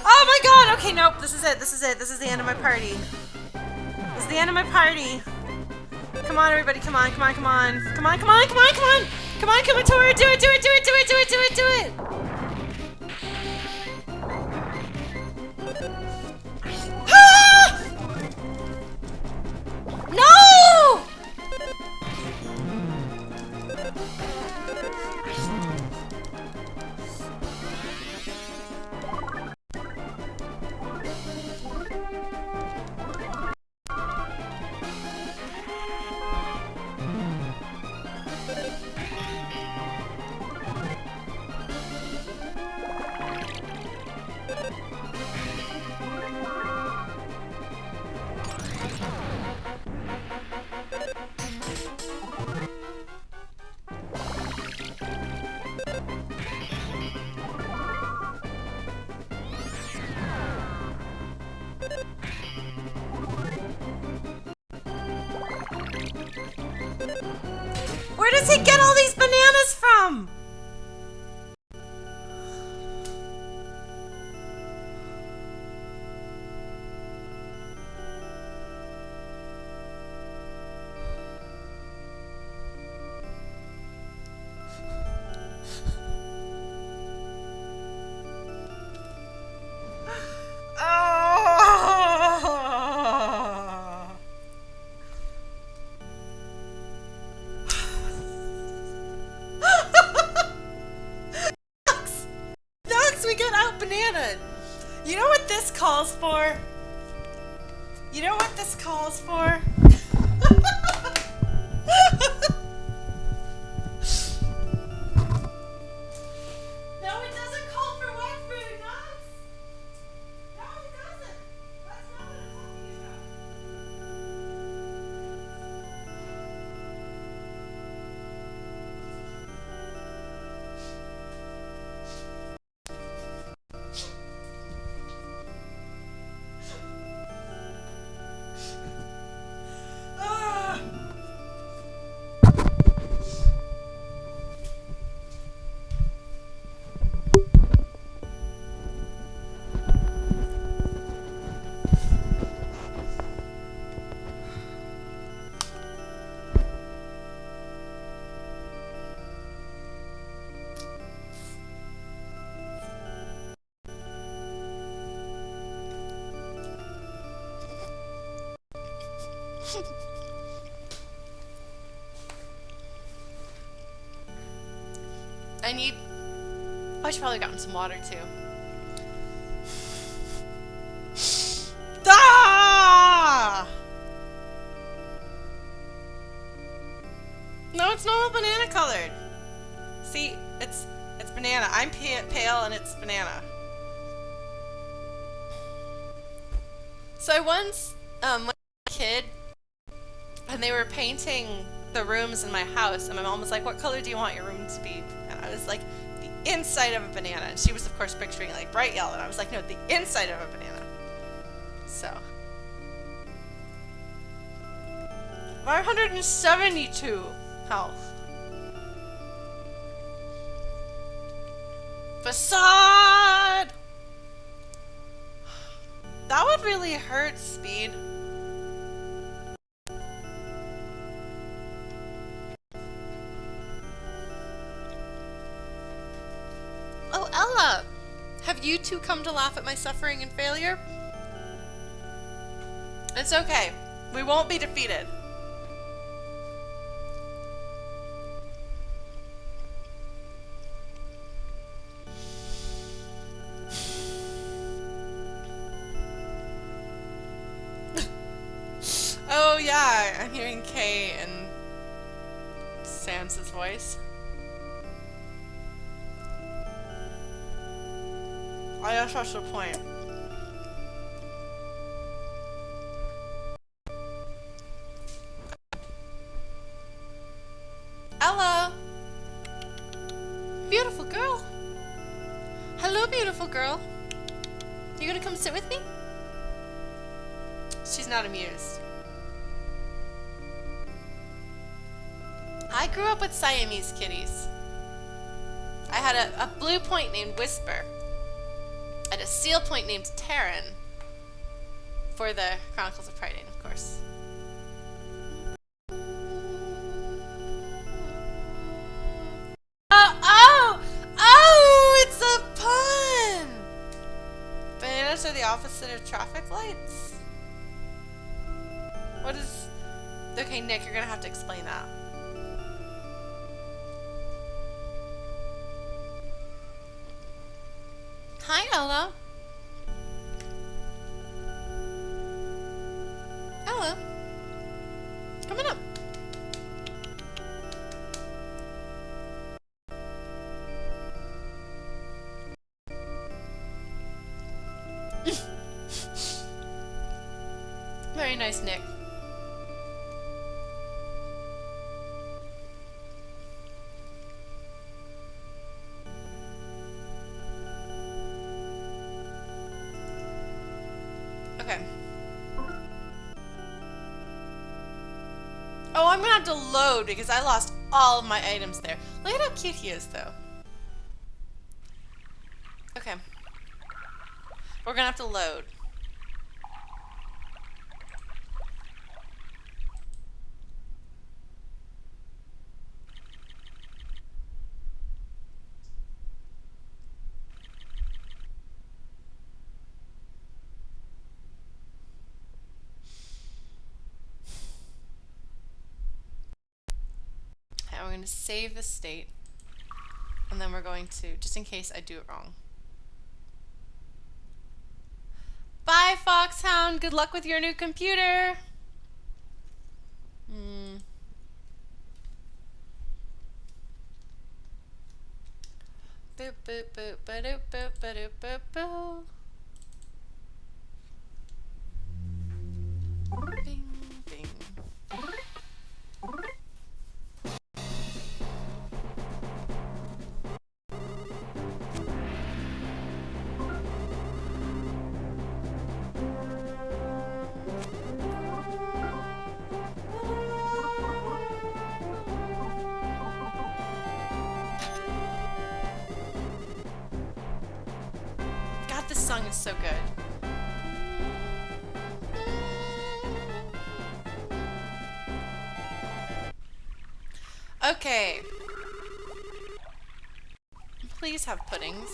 Oh my god! Okay, nope, this is it, this is it. This is the end of my party. This is the end of my party. Come on, everybody, come on, come on, come on. Come on, come on, come on, come on! Come on, come on, Tora, do it, do it, do it, do it, do it, do it, do it! Ah! No! Where does he get all these bananas from? We got out bananaed. You know what this calls for? You know what this calls for? No, it doesn't call for wet food, Knox. No, it doesn't. That's not what I'm talking about. I should probably gotten some water too. Ah! No, it's not banana colored. See, it's banana. I'm pale and it's banana. So I once when I was a kid and they were painting the rooms in my house and my mom was like, "What color do you want your room to be?" And I was like, "The inside of a banana." And she was of course picturing like bright yellow and I was like, "No, the inside of a banana." So 572 health. Fassad! That would really hurt, Speed. Oh, Ella! Have you two come to laugh at my suffering and failure? It's okay. We won't be defeated. Oh yeah, I'm hearing Kay and Sans' voice. I guess that's the point. Ella! Beautiful girl! Hello, beautiful girl! You gonna come sit with me? She's not amused. I grew up with Siamese kitties. I had a blue point named Whisper. I had a seal point named Terran. For the Chronicles of Prydain, of course. Oh, it's a pun! Bananas are the opposite of traffic lights? What is... Okay, Nick, you're gonna have to explain that. Hi, Ella. Ella. Come on up. Very nice, Nick. Okay. Oh, I'm gonna have to load because I lost all of my items there. Look at how cute he is, though. Okay. We're gonna have to load. Okay, we're gonna save the state. And then we're going to, just in case I do it wrong. Bye, Foxhound. Good luck with your new computer. Boop, boop, boop, ba-doop, boop, ba-doop, boop, boop. Bing, bing. God, this song is so good. Okay. Please have puddings.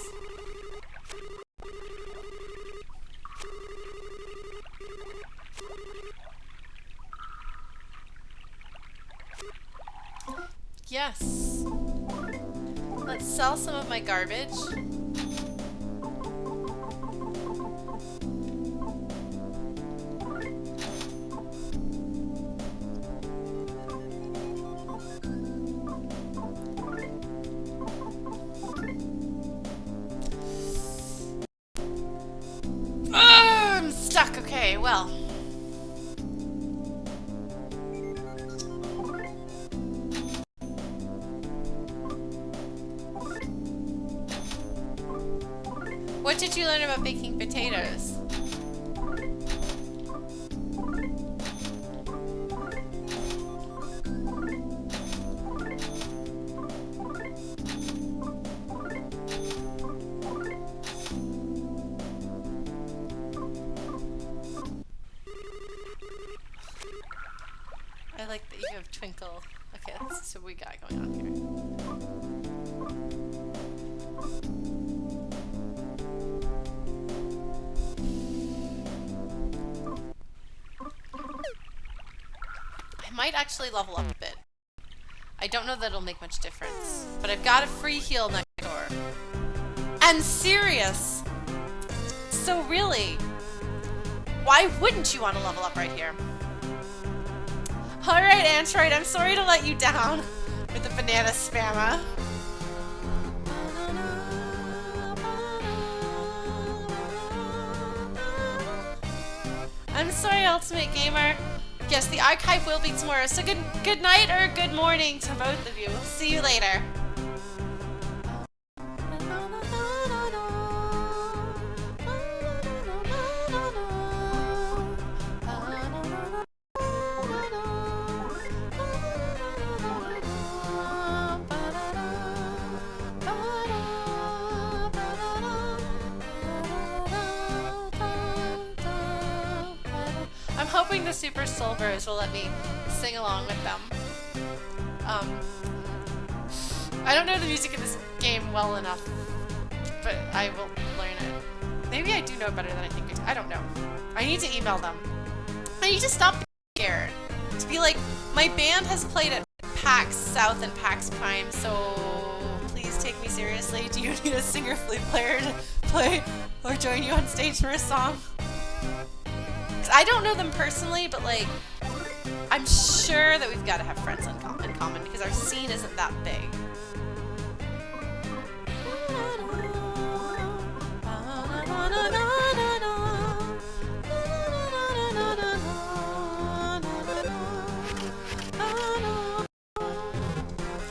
Yes. Let's sell some of my garbage. I'm stuck. Okay, well. What did you learn about baking potatoes? I like that you have twinkle. Okay, that's what we got going on here. I might actually level up a bit. I don't know that it'll make much difference, but I've got a free heal next door. And serious! So really, why wouldn't you want to level up right here? Alright, Android, I'm sorry to let you down with the banana spammer. I'm sorry, Ultimate Gamer. Yes, the archive will be tomorrow, so good night or good morning to both of you. We'll see you later. I'm hoping the Super Soul Bros will let me sing along with them. I don't know the music in this game well enough, but I will learn it. Maybe I do know better than I think I do. I don't know. I need to email them. I need to stop being scared. To be like, my band has played at PAX South and PAX Prime, so please take me seriously. Do you need a singer flute player to play or join you on stage for a song? I don't know them personally, but like, I'm sure that we've got to have friends in common because our scene isn't that big.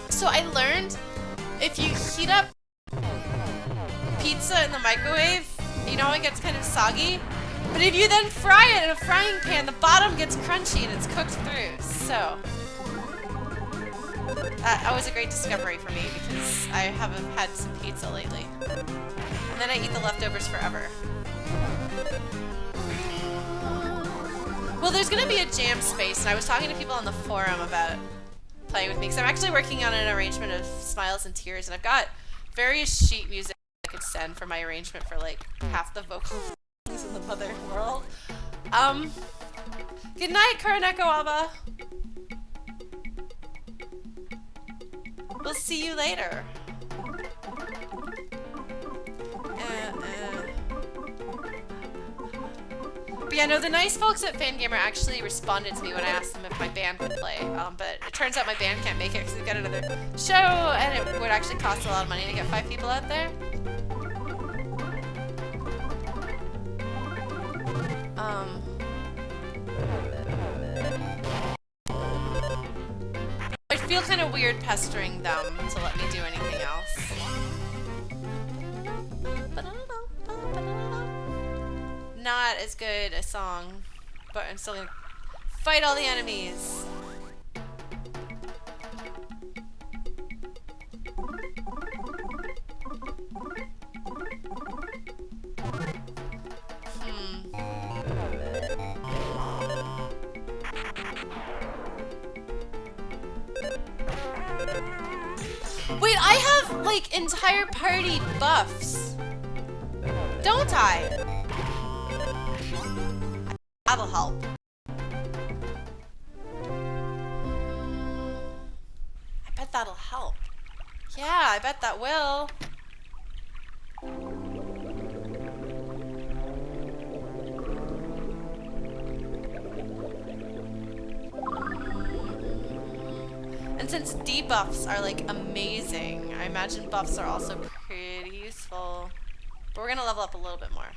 So I learned if you heat up pizza in the microwave, you know it gets kind of soggy. But if you then fry it in a frying pan, the bottom gets crunchy and it's cooked through. So That was a great discovery for me because I haven't had some pizza lately. And then I eat the leftovers forever. Well, there's going to be a jam space, and I was talking to people on the forum about playing with me because I'm actually working on an arrangement of Smiles and Tears, and I've got various sheet music I could send for my arrangement for like half the vocal things in the mother world. Good night, Kuroneko Abba. We'll see you later. But yeah, no, the nice folks at Fangamer actually responded to me when I asked them if my band would play. But it turns out my band can't make it because we've got another show, and it would actually cost a lot of money to get 5 people out there. I feel kind of weird pestering them to let me do anything else. Not as good a song, but I'm still gonna fight all the enemies. Wait, I have like entire party buffs, don't I? That'll help. I bet that'll help. Yeah, I bet that will. And since debuffs are like amazing, I imagine buffs are also pretty useful. But we're gonna level up a little bit more.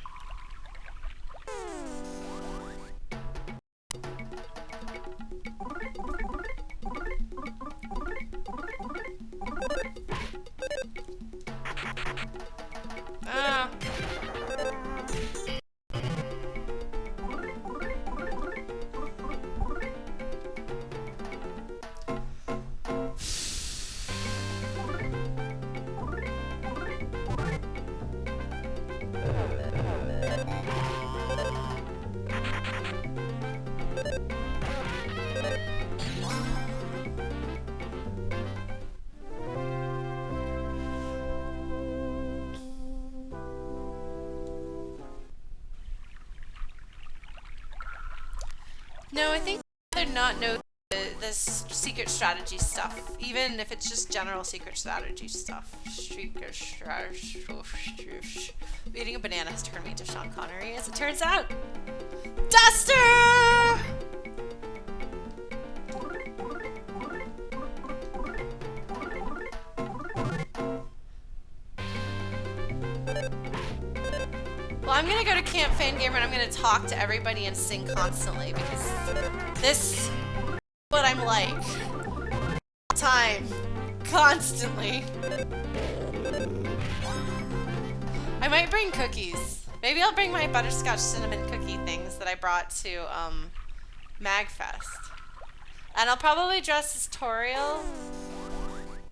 Ah. No, I think I'd rather not know this secret strategy stuff, even if it's just general secret strategy stuff. Eating a banana has turned me into Sean Connery, as it turns out. Duster! Well, I'm gonna go to Camp Fangamer and I'm gonna talk to everybody and sing constantly because this is what I'm like. Time. Constantly. I might bring cookies. Maybe I'll bring my butterscotch cinnamon cookie things that I brought to MagFest. And I'll probably dress as Toriel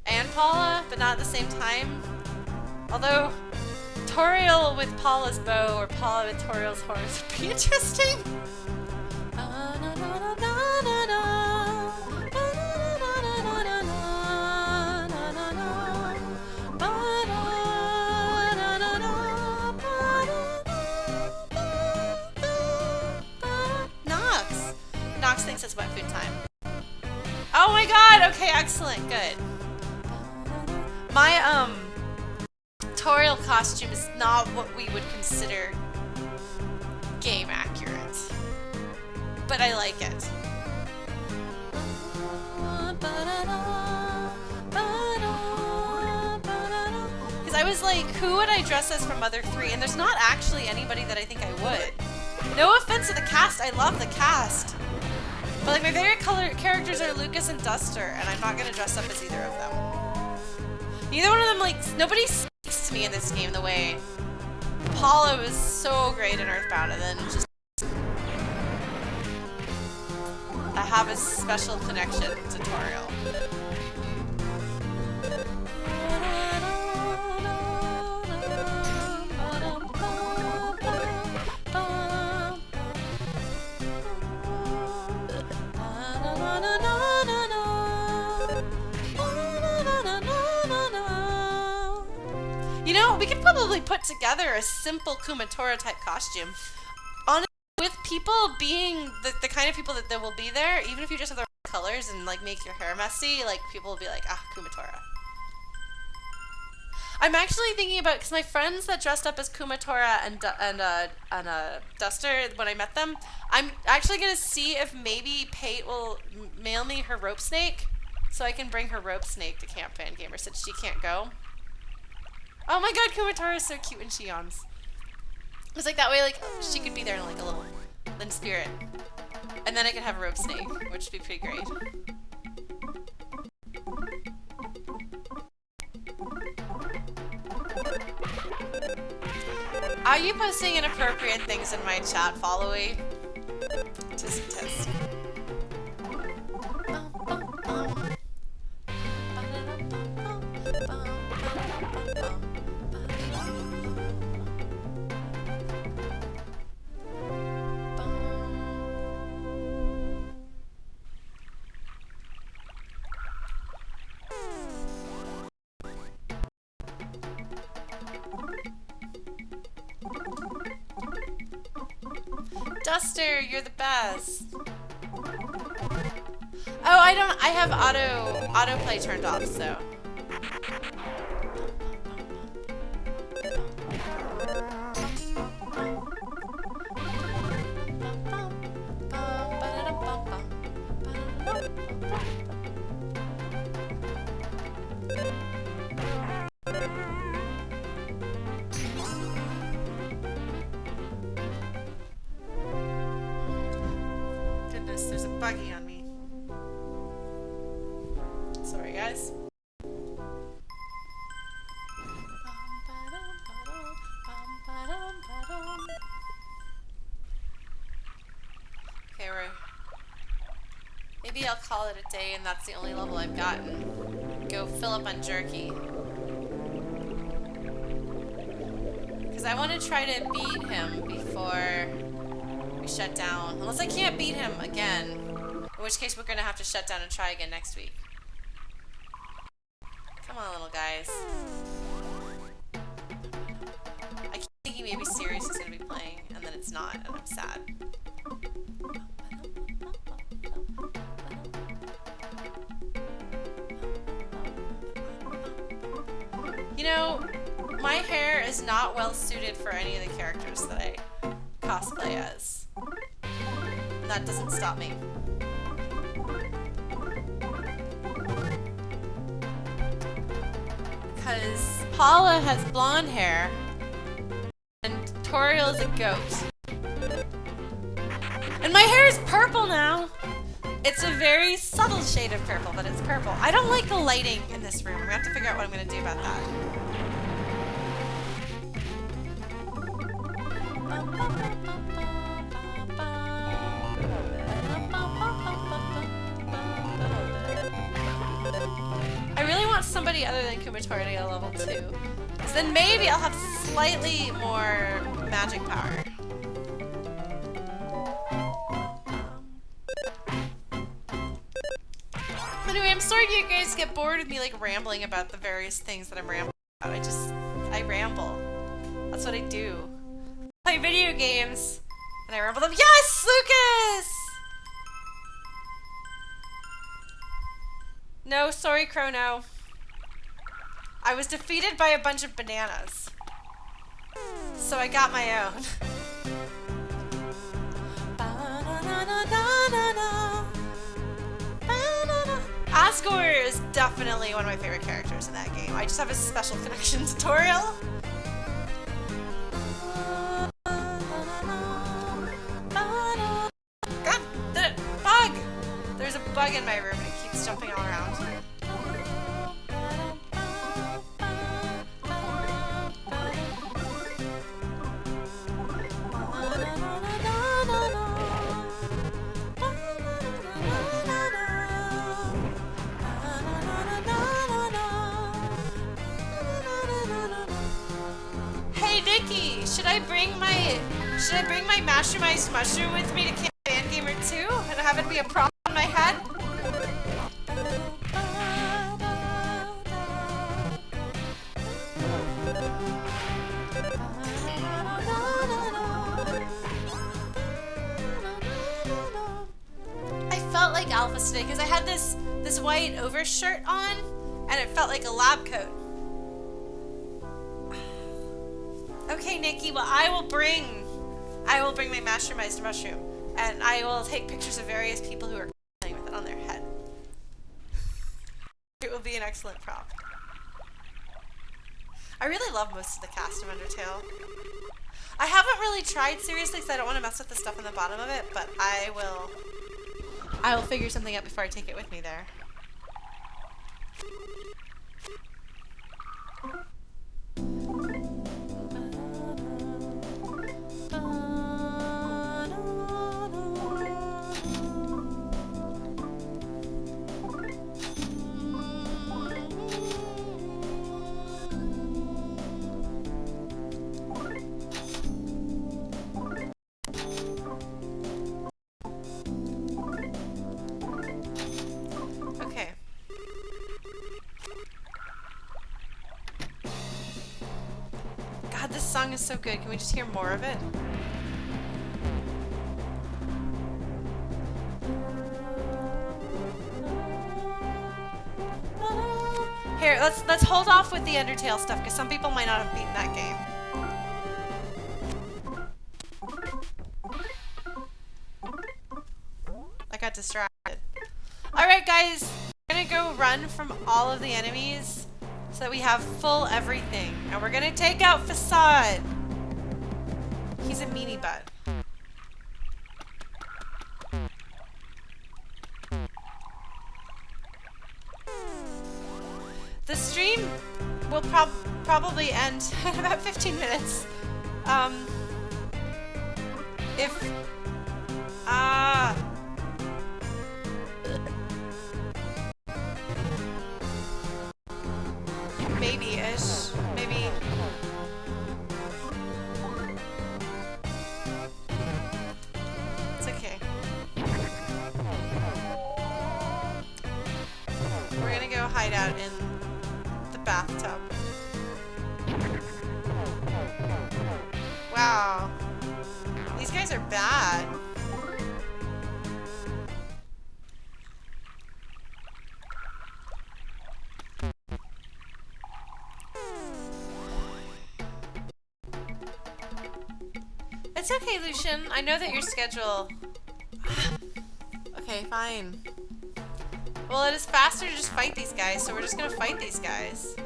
and Paula, but not at the same time. Although Toriel with Paula's bow or Paula with Toriel's horse would be interesting. Nox thinks it's wet food time. Oh my god, okay, excellent, good. My, Toriel costume is not what we would consider game accurate. But I like it. Because I was like, who would I dress as from Mother 3? And there's not actually anybody that I think I would. No offense to the cast, I love the cast. But like my favorite characters are Lucas and Duster, and I'm not gonna dress up as either of them. Neither one of them, like, nobody speaks to me in this game the way Paula was so great in Earthbound, and then just I have a special connection to Toriel. probably put together a simple Kumatora type costume. Honestly, with people being the kind of people that will be there, even if you just have the right colors and like make your hair messy, like people will be like, ah, Kumatora. I'm actually thinking about, because my friends that dressed up as Kumatora and Duster, when I met them, I'm actually going to see if maybe Pate will mail me her rope snake, so I can bring her rope snake to Camp Fan Gamer since she can't go. Oh my god, Kumatora is so cute when she yawns. It's like that way, like, she could be there in like a little, in spirit. And then I could have a rope snake, which would be pretty great. Are you posting inappropriate things in my chat, Followy? Tisk tisk. Duster, you're the best. Oh, I have autoplay turned off, so. There's a buggy on me. Sorry, guys. Okay, maybe I'll call it a day and that's the only level I've gotten. Go fill up on jerky. Because I want to try to beat him before we shut down. Unless I can't beat him again. In which case we're going to have to shut down and try again next week. Come on, little guys. I keep thinking maybe Sirius is going to be playing, and then it's not, and I'm sad. You know, my hair is not well suited for any of the characters that I cosplay as. And that doesn't stop me. Because Paula has blonde hair and Toriel is a goat. And my hair is purple now! It's a very subtle shade of purple, but it's purple. I don't like the lighting in this room. I'm gonna have to figure out what I'm gonna do about that. I really want somebody other than Kumatora to get a level 2. Because then maybe I'll have slightly more magic power. Anyway, I'm sorry you guys get bored with me like rambling about the various things that I'm rambling about. I ramble. That's what I do. I play video games and I ramble them. Yes, Lucas! No, sorry, Chrono. I was defeated by a bunch of bananas. So I got my own. Asgore is definitely one of my favorite characters in that game. I just have a special connection to Toriel. God, the bug! There's a bug in my room and it keeps jumping all around. Should I bring my mastermized mushroom with me to Camp Fan Gamer 2 and have it be a prop on my head? like alphas today because I had this white overshirt on and it felt like a lab coat. Okay, Nikki, well I will bring my mastermized mushroom and I will take pictures of various people who are playing with it on their head. It will be an excellent prop. I really love most of the cast of Undertale. I haven't really tried seriously because I don't want to mess with the stuff on the bottom of it, but I will figure something out before I take it with me there. This song is so good. Can we just hear more of it? Here, let's hold off with the Undertale stuff because some people might not have beaten that game. I got distracted. Alright guys, we're gonna go run from all of the enemies so that we have full everything. And we're gonna take out Fassad. He's a meanie butt. The stream will probably end in about 15 minutes. Maybe-ish. Maybe. It's okay. We're gonna go hide out in the bathtub. Wow. These guys are bad. It's okay, Lucian. I know that your schedule... Okay, fine. Well, it is faster to just fight these guys, so we're just gonna fight these guys.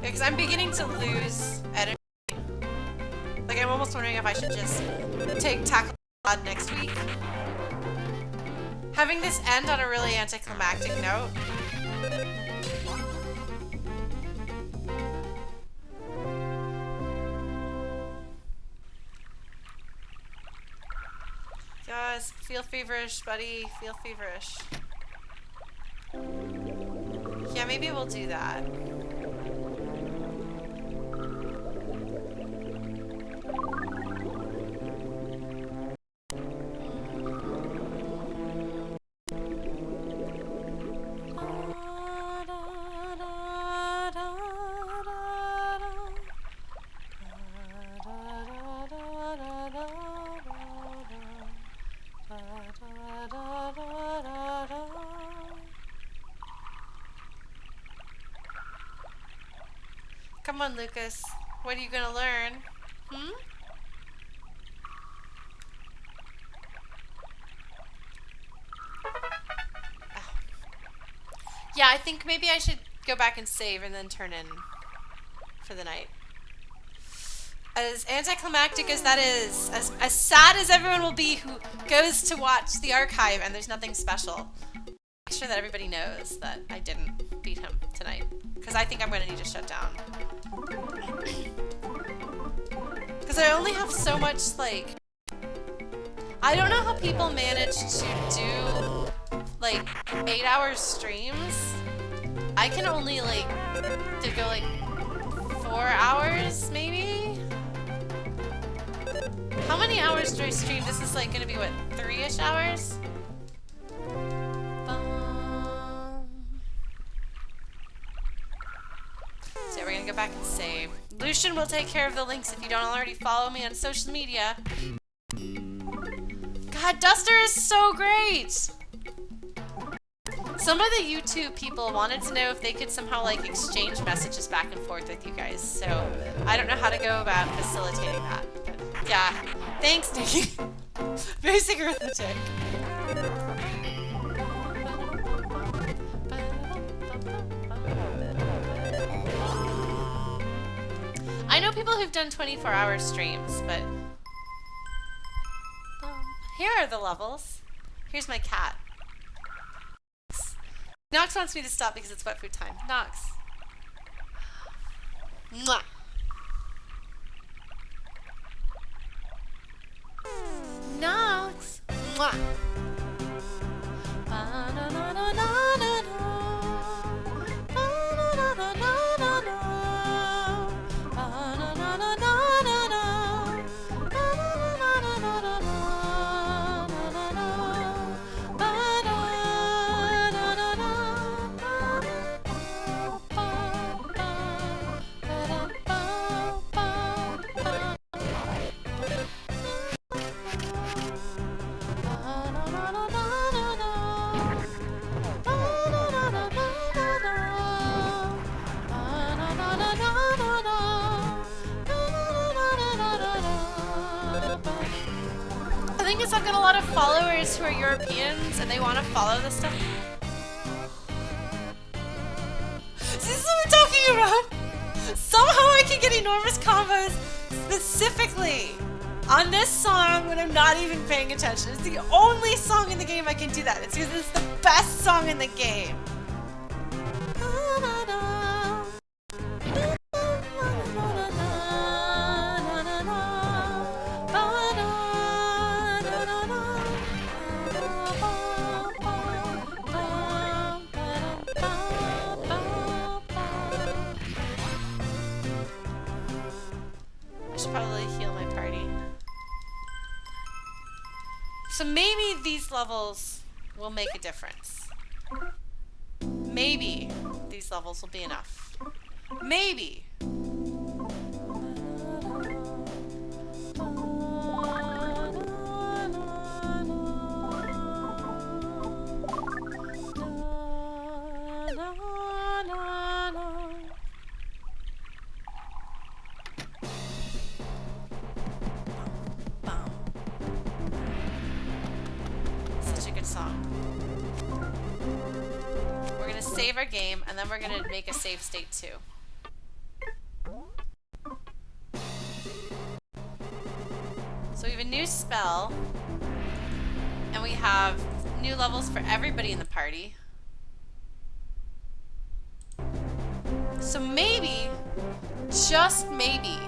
Because I'm beginning to lose energy. Like, I'm almost wondering if I should just take tackle next week. Having this end on a really anticlimactic note. Just feel feverish, buddy. Feel feverish. Yeah, maybe we'll do that. Come on, Lucas. What are you gonna learn? Hmm? Oh. Yeah, I think maybe I should go back and save and then turn in for the night. As anticlimactic as that is, as sad as everyone will be who goes to watch the archive and there's nothing special, make sure that everybody knows that I didn't beat him tonight. Because I think I'm going to need to shut down. Because I only have so much, like... I don't know how people manage to do, like, 8-hour streams. I can only, like, go, like, 4 hours, maybe? How many hours do I stream? This is, like, going to be, what, 3-ish hours? Lucian will take care of the links if you don't already follow me on social media. God, Duster is so great! Some of the YouTube people wanted to know if they could somehow like exchange messages back and forth with you guys, so I don't know how to go about facilitating that. But yeah, thanks, Nikki. Basic arithmetic. I know people who've done 24-hour streams, but here are the levels. Here's my cat. Nox wants me to stop because it's wet food time. Nox. Mwah. Nox. Mwah. I've got a lot of followers who are Europeans and they want to follow this stuff. This is what we're talking about! Somehow I can get enormous combos specifically on this song when I'm not even paying attention. It's the only song in the game I can do that. It's because it's the best song in the game. So maybe these levels will make a difference. Maybe these levels will be enough. Maybe. Save our game, and then we're gonna make a save state too. So we have a new spell, and we have new levels for everybody in the party. So maybe, just maybe,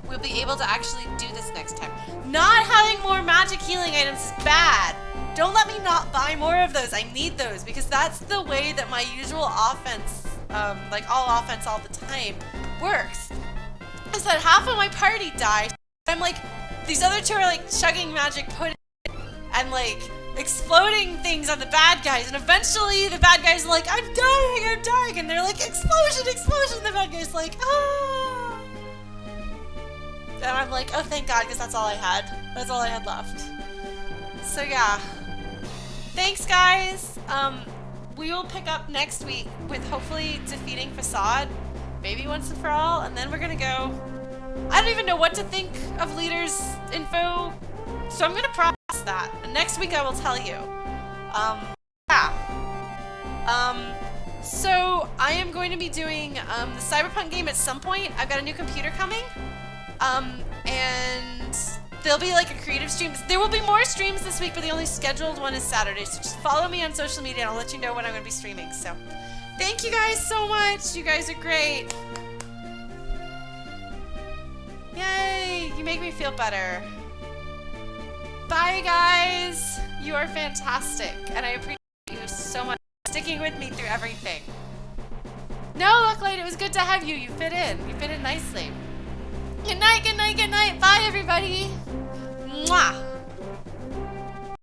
we'll be able to actually do this next time. Not having more magic healing items is bad. Don't let me not buy more of those. I need those because that's the way that my usual offense, like all offense all the time, works. Is that half of my party dies. I'm like, these other two are like chugging magic pudding and like exploding things on the bad guys. And eventually the bad guys are like, I'm dying. And they're like, explosion. And the bad guy's like, ah. And I'm like, oh, thank God, because that's all I had. That's all I had left. So yeah. Thanks, guys. We will pick up next week with hopefully defeating Fassad, maybe once and for all, and then we're gonna go. I don't even know what to think of leaders info, so I'm gonna process that. And next week I will tell you. Yeah. So I am going to be doing the Cyberpunk game at some point. I've got a new computer coming, and there'll be like a creative stream. There will be more streams this week, but the only scheduled one is Saturday. So just follow me on social media and I'll let you know when I'm going to be streaming. So thank you guys so much. You guys are great. Yay. You make me feel better. Bye, guys. You are fantastic. And I appreciate you so much for sticking with me through everything. No, Lucklight, it was good to have you. You fit in. You fit in nicely. Good night, good night, good night. Bye, everybody. Mwah.